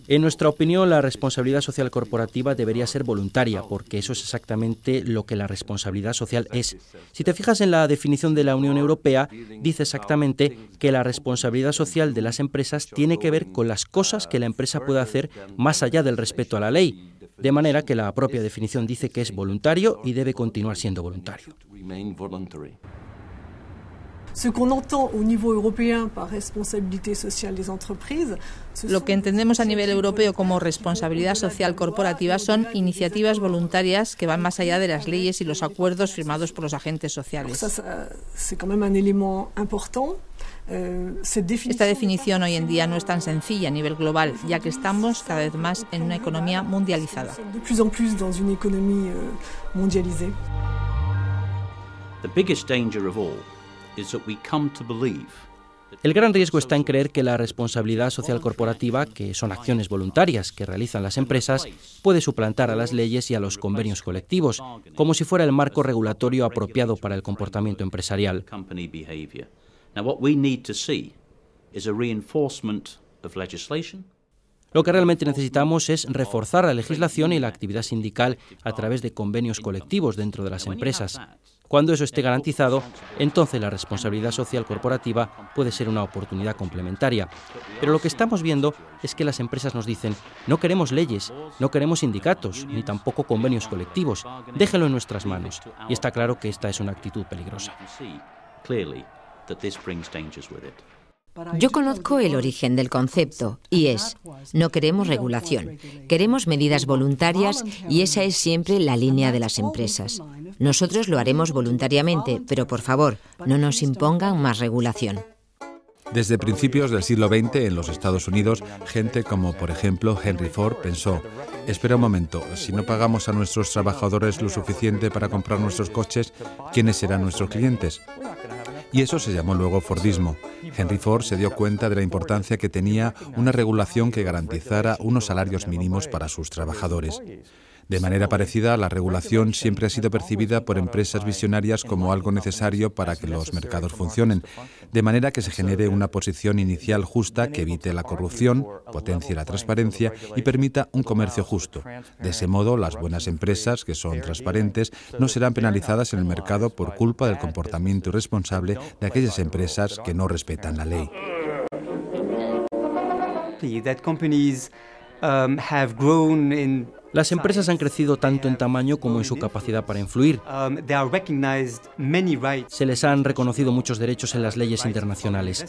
En nuestra opinión, la responsabilidad social corporativa debería ser voluntaria, porque eso es exactamente lo que la responsabilidad social es. Si te fijas en la definición de la Unión Europea, dice exactamente que la responsabilidad social de las empresas tiene que ver con las cosas que la empresa puede hacer más allá del respeto a la ley, de manera que la propia definición dice que es voluntario y debe continuar siendo voluntario. Lo que entendemos a nivel europeo como responsabilidad social corporativa son iniciativas voluntarias que van más allá de las leyes y los acuerdos firmados por los agentes sociales. Esta definición hoy en día no es tan sencilla a nivel global, ya que estamos cada vez más en una economía mundializada. The biggest danger of all is that we come to believe. El gran riesgo está en creer que la responsabilidad social corporativa, que son acciones voluntarias que realizan las empresas, puede suplantar a las leyes y a los convenios colectivos, como si fuera el marco regulatorio apropiado para el comportamiento empresarial. Now, what we need to see is a reinforcement of legislation. Lo que realmente necesitamos es reforzar la legislación y la actividad sindical a través de convenios colectivos dentro de las empresas. Cuando eso esté garantizado, entonces la responsabilidad social corporativa puede ser una oportunidad complementaria. Pero lo que estamos viendo es que las empresas nos dicen: no queremos leyes, no queremos sindicatos, ni tampoco convenios colectivos, déjenlo en nuestras manos. Y está claro que esta es una actitud peligrosa. Yo conozco el origen del concepto y es: no queremos regulación, queremos medidas voluntarias y esa es siempre la línea de las empresas. Nosotros lo haremos voluntariamente, pero por favor, no nos impongan más regulación. Desde principios del siglo XX en los Estados Unidos, gente como por ejemplo Henry Ford pensó: espera un momento, si no pagamos a nuestros trabajadores lo suficiente para comprar nuestros coches, ¿quiénes serán nuestros clientes? Y eso se llamó luego Fordismo. Henry Ford se dio cuenta de la importancia que tenía una regulación que garantizara unos salarios mínimos para sus trabajadores. De manera parecida, la regulación siempre ha sido percibida por empresas visionarias como algo necesario para que los mercados funcionen, de manera que se genere una posición inicial justa que evite la corrupción, potencie la transparencia y permita un comercio justo. De ese modo, las buenas empresas, que son transparentes, no serán penalizadas en el mercado por culpa del comportamiento irresponsable de aquellas empresas que no respetan la ley. Las empresas han crecido tanto en tamaño como en su capacidad para influir. Se les han reconocido muchos derechos en las leyes internacionales.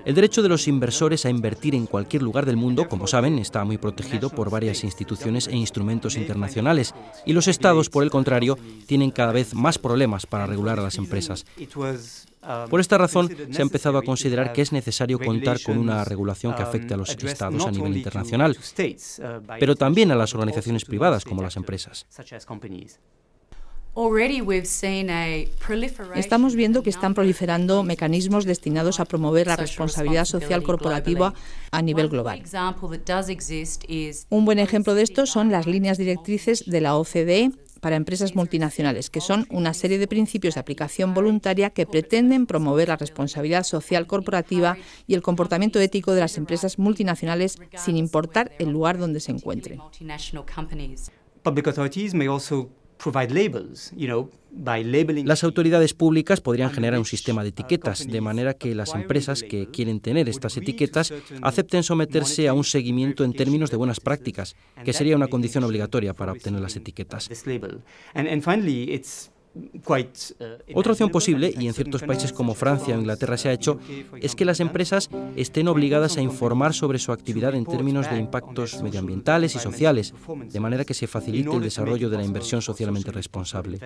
El derecho de los inversores a invertir en cualquier lugar del mundo, como saben, está muy protegido por varias instituciones e instrumentos internacionales. Y los estados, por el contrario, tienen cada vez más problemas para regular a las empresas. Por esta razón, se ha empezado a considerar que es necesario contar con una regulación que afecte a los estados a nivel internacional, pero también a las organizaciones privadas como las empresas. Estamos viendo que están proliferando mecanismos destinados a promover la responsabilidad social corporativa a nivel global. Un buen ejemplo de esto son las líneas directrices de la OCDE para empresas multinacionales, que son una serie de principios de aplicación voluntaria que pretenden promover la responsabilidad social corporativa y el comportamiento ético de las empresas multinacionales sin importar el lugar donde se encuentren. Las autoridades públicas podrían generar un sistema de etiquetas, de manera que las empresas que quieren tener estas etiquetas acepten someterse a un seguimiento en términos de buenas prácticas, que sería una condición obligatoria para obtener las etiquetas. Otra opción posible, y en ciertos países como Francia o Inglaterra se ha hecho, es que las empresas estén obligadas a informar sobre su actividad en términos de impactos medioambientales y sociales, de manera que se facilite el desarrollo de la inversión socialmente responsable.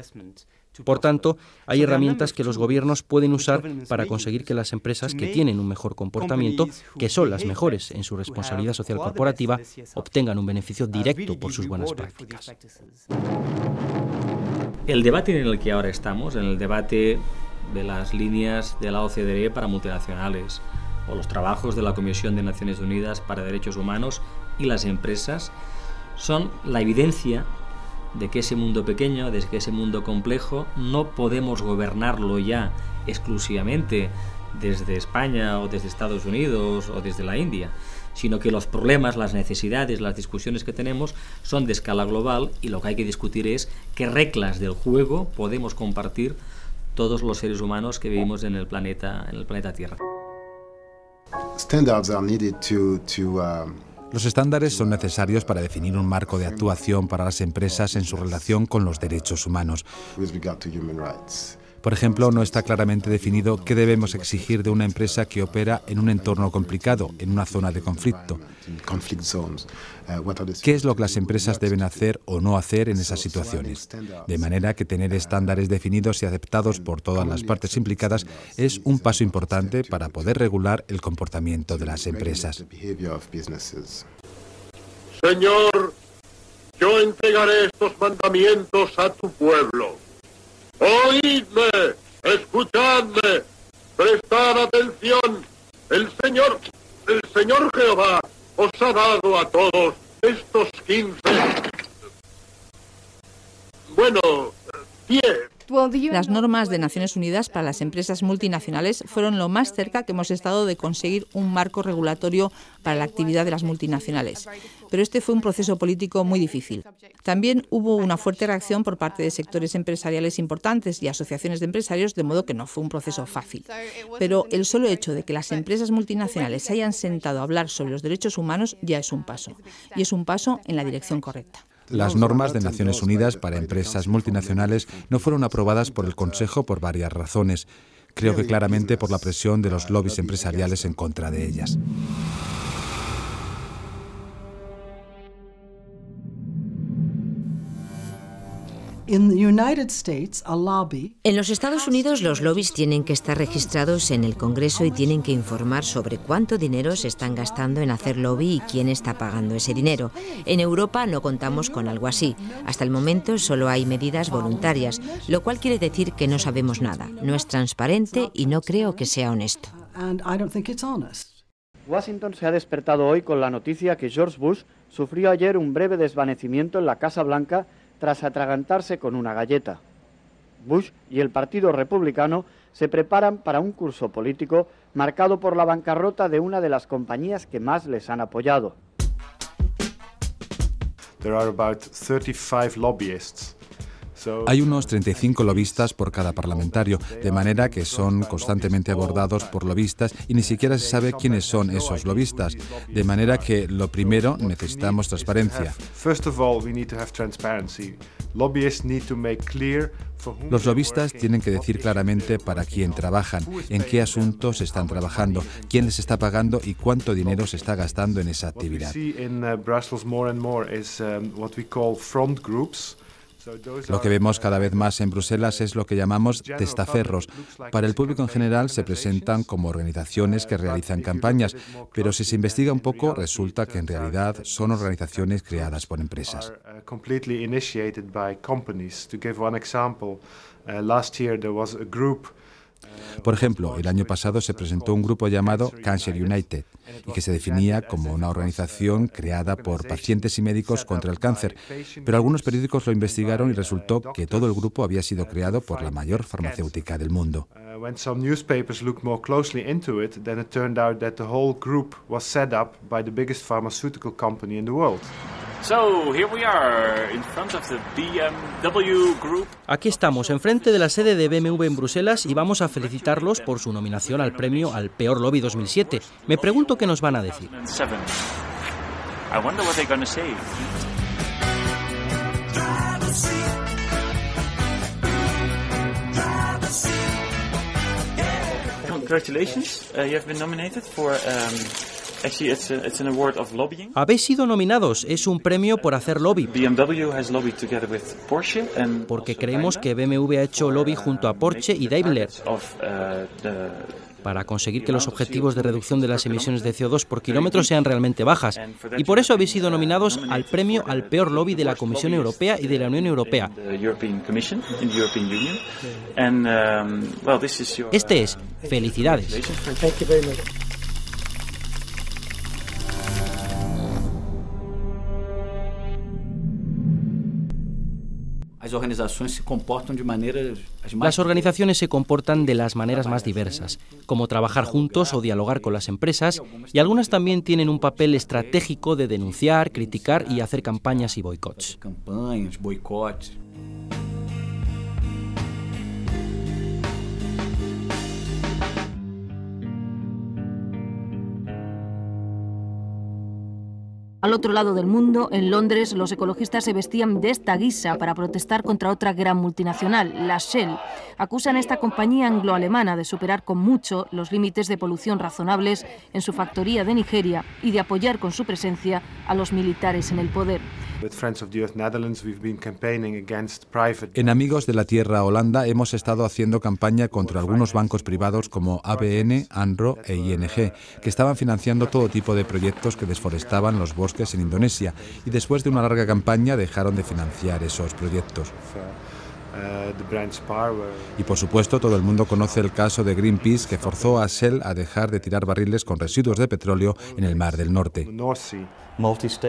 Por tanto, hay herramientas que los gobiernos pueden usar para conseguir que las empresas que tienen un mejor comportamiento, que son las mejores en su responsabilidad social corporativa, obtengan un beneficio directo por sus buenas prácticas. El debate en el que ahora estamos, en el debate de las líneas de la OCDE para multinacionales o los trabajos de la Comisión de Naciones Unidas para Derechos Humanos y las empresas, son la evidencia de que ese mundo pequeño, de que ese mundo complejo, no podemos gobernarlo ya exclusivamente desde España o desde Estados Unidos o desde la India, sino que los problemas, las necesidades, las discusiones que tenemos son de escala global y lo que hay que discutir es qué reglas del juego podemos compartir todos los seres humanos que vivimos en el planeta Tierra. Los estándares son necesarios para definir un marco de actuación para las empresas en su relación con los derechos humanos. Por ejemplo, no está claramente definido qué debemos exigir de una empresa que opera en un entorno complicado, en una zona de conflicto. ¿Qué es lo que las empresas deben hacer o no hacer en esas situaciones? De manera que tener estándares definidos y aceptados por todas las partes implicadas es un paso importante para poder regular el comportamiento de las empresas. Señor, yo entregaré estos mandamientos a tu pueblo. Oídme, escuchadme, prestad atención. El Señor Jehová os ha dado a todos estos 10 Las normas de Naciones Unidas para las empresas multinacionales fueron lo más cerca que hemos estado de conseguir un marco regulatorio para la actividad de las multinacionales. Pero este fue un proceso político muy difícil. También hubo una fuerte reacción por parte de sectores empresariales importantes y asociaciones de empresarios, de modo que no fue un proceso fácil. Pero el solo hecho de que las empresas multinacionales se hayan sentado a hablar sobre los derechos humanos ya es un paso. Y es un paso en la dirección correcta. Las normas de Naciones Unidas para empresas multinacionales no fueron aprobadas por el Consejo por varias razones. Creo que claramente por la presión de los lobbies empresariales en contra de ellas. En los Estados Unidos, los lobbies tienen que estar registrados en el Congreso y tienen que informar sobre cuánto dinero se están gastando en hacer lobby y quién está pagando ese dinero. En Europa no contamos con algo así. Hasta el momento solo hay medidas voluntarias, lo cual quiere decir que no sabemos nada. No es transparente y no creo que sea honesto. Washington se ha despertado hoy con la noticia que George Bush sufrió ayer un breve desvanecimiento en la Casa Blanca tras atragantarse con una galleta. Bush y el Partido Republicano se preparan para un curso político marcado por la bancarrota de una de las compañías que más les han apoyado. There are about 35 lobbyists. Hay unos 35 lobistas por cada parlamentario, de manera que son constantemente abordados por lobistas y ni siquiera se sabe quiénes son esos lobistas. De manera que, lo primero, necesitamos transparencia. Los lobistas tienen que decir claramente para quién trabajan, en qué asuntos están trabajando, quién les está pagando y cuánto dinero se está gastando en esa actividad. Lo que vemos cada vez más en Bruselas es lo que llamamos testaferros. Para el público en general se presentan como organizaciones que realizan campañas, pero si se investiga un poco resulta que en realidad son organizaciones creadas por empresas. Por ejemplo, el año pasado se presentó un grupo llamado Cancer United y que se definía como una organización creada por pacientes y médicos contra el cáncer, pero algunos periódicos lo investigaron y resultó que todo el grupo había sido creado por la mayor farmacéutica del mundo. When some newspapers looked more closely into it, then it turned out that the whole group was set up by the biggest pharmaceutical company in the world. So, here we are in front of the BMW Group. Aquí estamos, enfrente de la sede de BMW en Bruselas y vamos a felicitarlos por su nominación al premio al Peor Lobby 2007. Me pregunto qué nos van a decir. I wonder what they're going to say. Congratulations, you have been nominated for actually it's an award of lobbying. Habéis sido nominados, es un premio por hacer lobby. BMW has lobbied together with Porsche and porque creemos que BMW ha hecho lobby junto a Porsche y Daimler para conseguir que los objetivos de reducción de las emisiones de CO2 por kilómetro sean realmente bajas. Y por eso habéis sido nominados al premio al peor lobby de la Comisión Europea y de la Unión Europea. Este es. Felicidades. Las organizaciones se comportan de las maneras más diversas, como trabajar juntos o dialogar con las empresas, y algunas también tienen un papel estratégico de denunciar, criticar y hacer campañas y boicots. Al otro lado del mundo, en Londres, los ecologistas se vestían de esta guisa para protestar contra otra gran multinacional, la Shell. Acusan a esta compañía anglo-alemana de superar con mucho los límites de polución razonables en su factoría de Nigeria y de apoyar con su presencia a los militares en el poder. En Amigos de la Tierra Holanda hemos estado haciendo campaña contra algunos bancos privados como ABN, ANRO e ING, que estaban financiando todo tipo de proyectos que desforestaban los bosques en Indonesia, y después de una larga campaña dejaron de financiar esos proyectos. Y por supuesto todo el mundo conoce el caso de Greenpeace, que forzó a Shell a dejar de tirar barriles con residuos de petróleo en el Mar del Norte.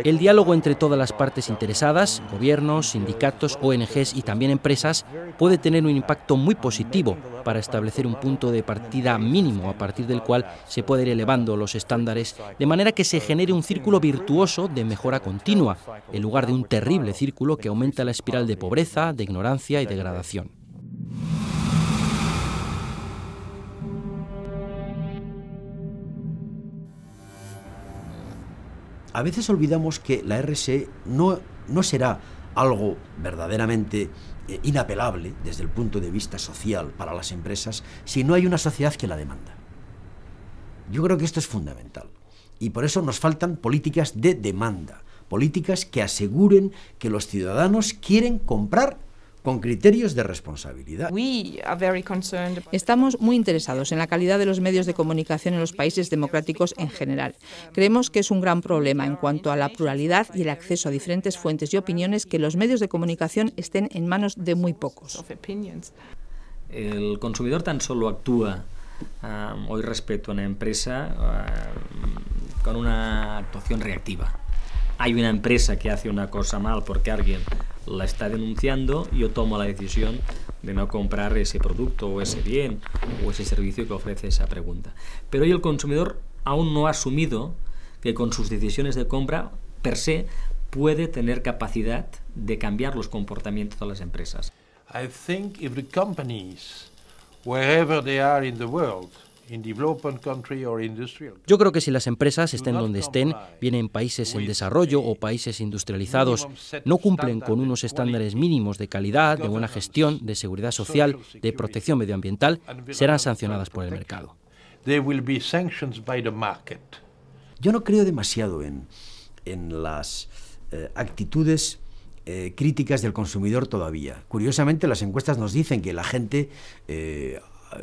El diálogo entre todas las partes interesadas, gobiernos, sindicatos, ONGs y también empresas, puede tener un impacto muy positivo para establecer un punto de partida mínimo a partir del cual se puede ir elevando los estándares, de manera que se genere un círculo virtuoso de mejora continua, en lugar de un terrible círculo que aumenta la espiral de pobreza, de ignorancia y degradación. A veces olvidamos que la RSE no será algo verdaderamente inapelable desde el punto de vista social para las empresas si no hay una sociedad que la demanda. Yo creo que esto es fundamental y por eso nos faltan políticas de demanda, políticas que aseguren que los ciudadanos quieren comprar con criterios de responsabilidad. Estamos muy interesados en la calidad de los medios de comunicación en los países democráticos en general. Creemos que es un gran problema en cuanto a la pluralidad y el acceso a diferentes fuentes y opiniones que los medios de comunicación estén en manos de muy pocos. El consumidor tan solo actúa hoy respecto a una empresa con una actuación reactiva. Hay una empresa que hace una cosa mal porque alguien la está denunciando y yo tomo la decisión de no comprar ese producto o ese bien o ese servicio que ofrece esa pregunta. Pero hoy el consumidor aún no ha asumido que con sus decisiones de compra per se puede tener capacidad de cambiar los comportamientos de las empresas. I think if the companies, wherever they are in the world, Yo creo que si las empresas, estén donde estén, bien en países en desarrollo o países industrializados, no cumplen con unos estándares mínimos de calidad, de buena gestión, de seguridad social, de protección medioambiental, serán sancionadas por el mercado. Yo no creo demasiado en las actitudes críticas del consumidor todavía. Curiosamente, las encuestas nos dicen que la gente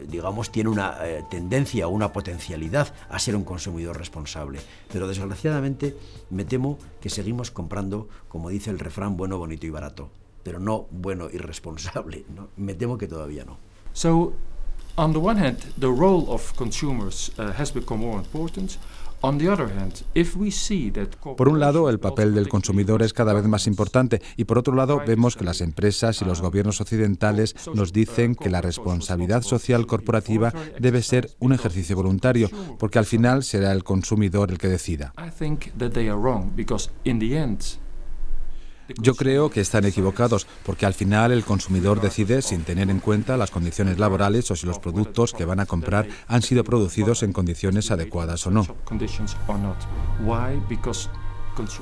digamos, tiene una tendencia o una potencialidad a ser un consumidor responsable. Pero desgraciadamente me temo que seguimos comprando, como dice el refrán, bueno, bonito y barato, pero no bueno y responsable, ¿no? Me temo que todavía no. So, on the one hand, the role of consumers has become more important. Por un lado, el papel del consumidor es cada vez más importante y por otro lado vemos que las empresas y los gobiernos occidentales nos dicen que la responsabilidad social corporativa debe ser un ejercicio voluntario, porque al final será el consumidor el que decida. Yo creo que están equivocados, porque al final el consumidor decide sin tener en cuenta las condiciones laborales o si los productos que van a comprar han sido producidos en condiciones adecuadas o no.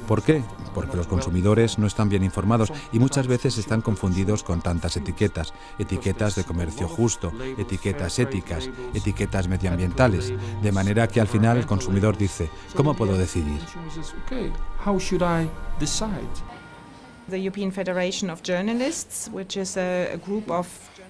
¿Por qué? Porque los consumidores no están bien informados y muchas veces están confundidos con tantas etiquetas. Etiquetas de comercio justo, etiquetas éticas, etiquetas medioambientales. De manera que al final el consumidor dice, ¿cómo puedo decidir?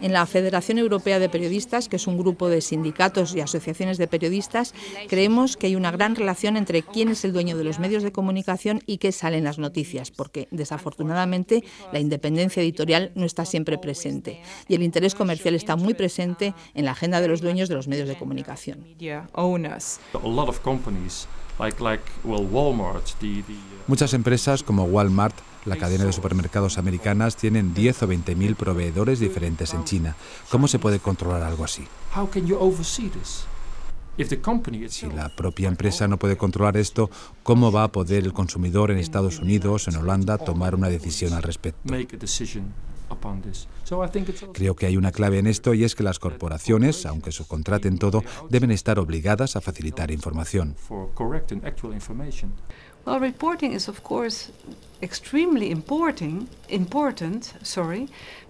En la Federación Europea de Periodistas, que es un grupo de sindicatos y asociaciones de periodistas, creemos que hay una gran relación entre quién es el dueño de los medios de comunicación y qué sale en las noticias, porque desafortunadamente la independencia editorial no está siempre presente y el interés comercial está muy presente en la agenda de los dueños de los medios de comunicación. Muchas empresas como Walmart la cadena de supermercados americanas tienen 10 o 20.000 proveedores diferentes en China. ¿Cómo se puede controlar algo así? Si la propia empresa no puede controlar esto, ¿cómo va a poder el consumidor en Estados Unidos o en Holanda tomar una decisión al respecto? Creo que hay una clave en esto y es que las corporaciones, aunque subcontraten todo, deben estar obligadas a facilitar información. Well, reporting is of course extremely important,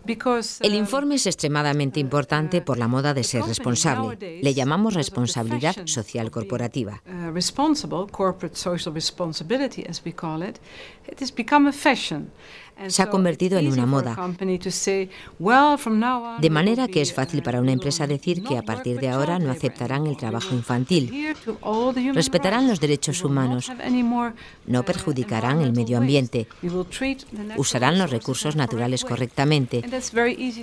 because el informe es extremadamente importante por la moda de ser responsable. Le llamamos responsabilidad social corporativa. Responsible corporate social responsibility, as we call it, it has become a fashion. Se ha convertido en una moda. De manera que es fácil para una empresa decir que a partir de ahora no aceptarán el trabajo infantil, respetarán los derechos humanos, no perjudicarán el medio ambiente, usarán los recursos naturales correctamente.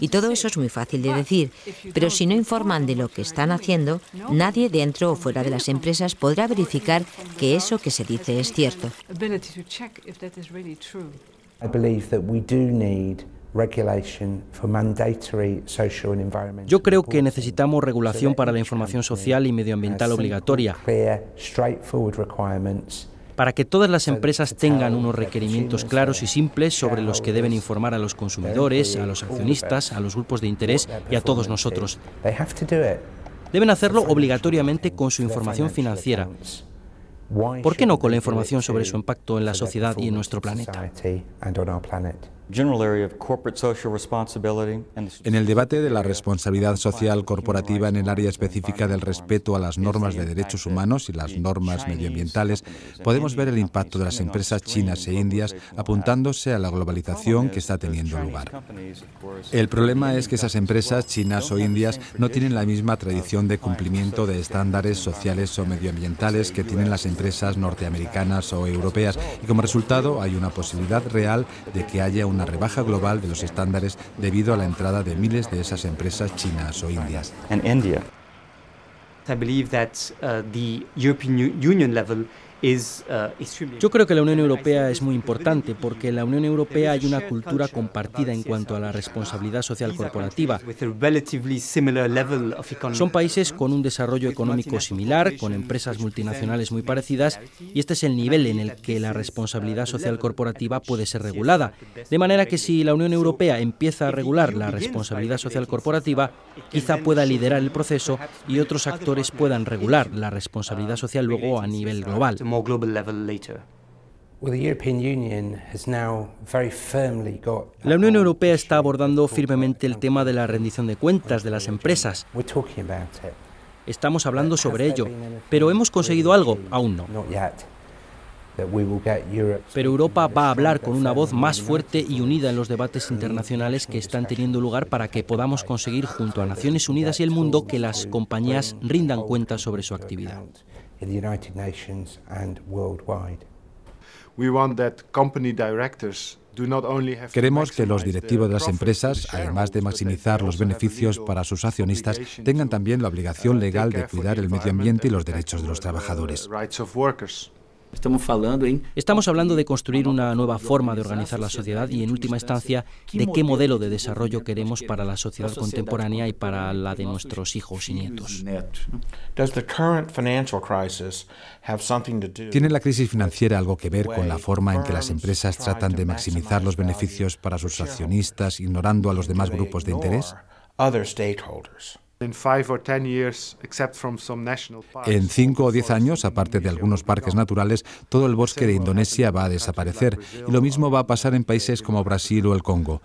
Y todo eso es muy fácil de decir, pero si no informan de lo que están haciendo, nadie dentro o fuera de las empresas podrá verificar que eso que se dice es cierto. Yo creo que necesitamos regulación para la información social y medioambiental obligatoria, para que todas las empresas tengan unos requerimientos claros y simples sobre los que deben informar a los consumidores, a los accionistas, a los grupos de interés y a todos nosotros. Deben hacerlo obligatoriamente con su información financiera. ¿Por qué no con la información sobre su impacto en la sociedad y en nuestro planeta? En el debate de la responsabilidad social corporativa en el área específica del respeto a las normas de derechos humanos y las normas medioambientales, podemos ver el impacto de las empresas chinas e indias apuntándose a la globalización que está teniendo lugar. El problema es que esas empresas chinas o indias no tienen la misma tradición de cumplimiento de estándares sociales o medioambientales que tienen las empresas norteamericanas o europeas, y como resultado hay una posibilidad real de que haya una rebaja global de los estándares debido a la entrada de miles de esas empresas chinas o indias. Yo creo que la Unión Europea es muy importante porque en la Unión Europea hay una cultura compartida en cuanto a la responsabilidad social corporativa. Son países con un desarrollo económico similar, con empresas multinacionales muy parecidas, y este es el nivel en el que la responsabilidad social corporativa puede ser regulada. De manera que si la Unión Europea empieza a regular la responsabilidad social corporativa, quizá pueda liderar el proceso y otros actores puedan regular la responsabilidad social luego a nivel global. La Unión Europea está abordando firmemente el tema de la rendición de cuentas de las empresas. Estamos hablando sobre ello, pero ¿hemos conseguido algo? Aún no. Pero Europa va a hablar con una voz más fuerte y unida en los debates internacionales que están teniendo lugar para que podamos conseguir junto a Naciones Unidas y el mundo que las compañías rindan cuentas sobre su actividad. Queremos que los directivos de las empresas, además de maximizar los beneficios para sus accionistas, tengan también la obligación legal de cuidar el medio ambiente y los derechos de los trabajadores. Estamos hablando de construir una nueva forma de organizar la sociedad y, en última instancia, de qué modelo de desarrollo queremos para la sociedad contemporánea y para la de nuestros hijos y nietos. ¿Tiene la crisis financiera algo que ver con la forma en que las empresas tratan de maximizar los beneficios para sus accionistas, ignorando a los demás grupos de interés? En 5 o 10 años, aparte de algunos parques naturales, todo el bosque de Indonesia va a desaparecer. Y lo mismo va a pasar en países como Brasil o el Congo.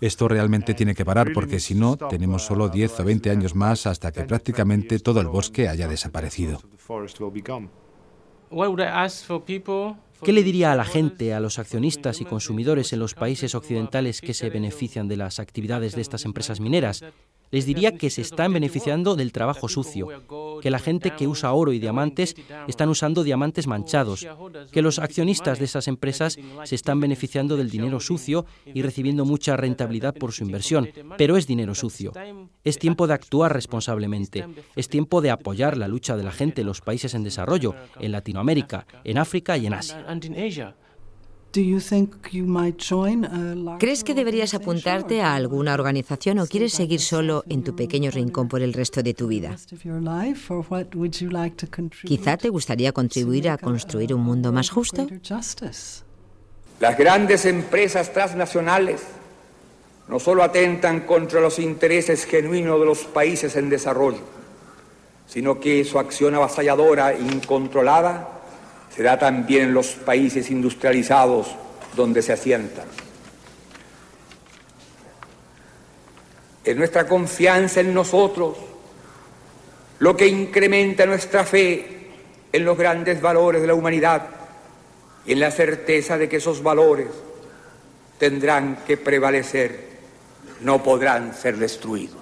Esto realmente tiene que parar porque si no, tenemos solo 10 o 20 años más hasta que prácticamente todo el bosque haya desaparecido. ¿Qué le diría a la gente, a los accionistas y consumidores en los países occidentales que se benefician de las actividades de estas empresas mineras? Les diría que se están beneficiando del trabajo sucio, que la gente que usa oro y diamantes están usando diamantes manchados, que los accionistas de esas empresas se están beneficiando del dinero sucio y recibiendo mucha rentabilidad por su inversión, pero es dinero sucio. Es tiempo de actuar responsablemente, es tiempo de apoyar la lucha de la gente en los países en desarrollo, en Latinoamérica, en África y en Asia. ¿Crees que deberías apuntarte a alguna organización o quieres seguir solo en tu pequeño rincón por el resto de tu vida? Quizá te gustaría contribuir a construir un mundo más justo. Las grandes empresas transnacionales no solo atentan contra los intereses genuinos de los países en desarrollo, sino que su acción avasalladora e incontrolada se da también en los países industrializados donde se asientan. Es nuestra confianza en nosotros lo que incrementa nuestra fe en los grandes valores de la humanidad y en la certeza de que esos valores tendrán que prevalecer, no podrán ser destruidos.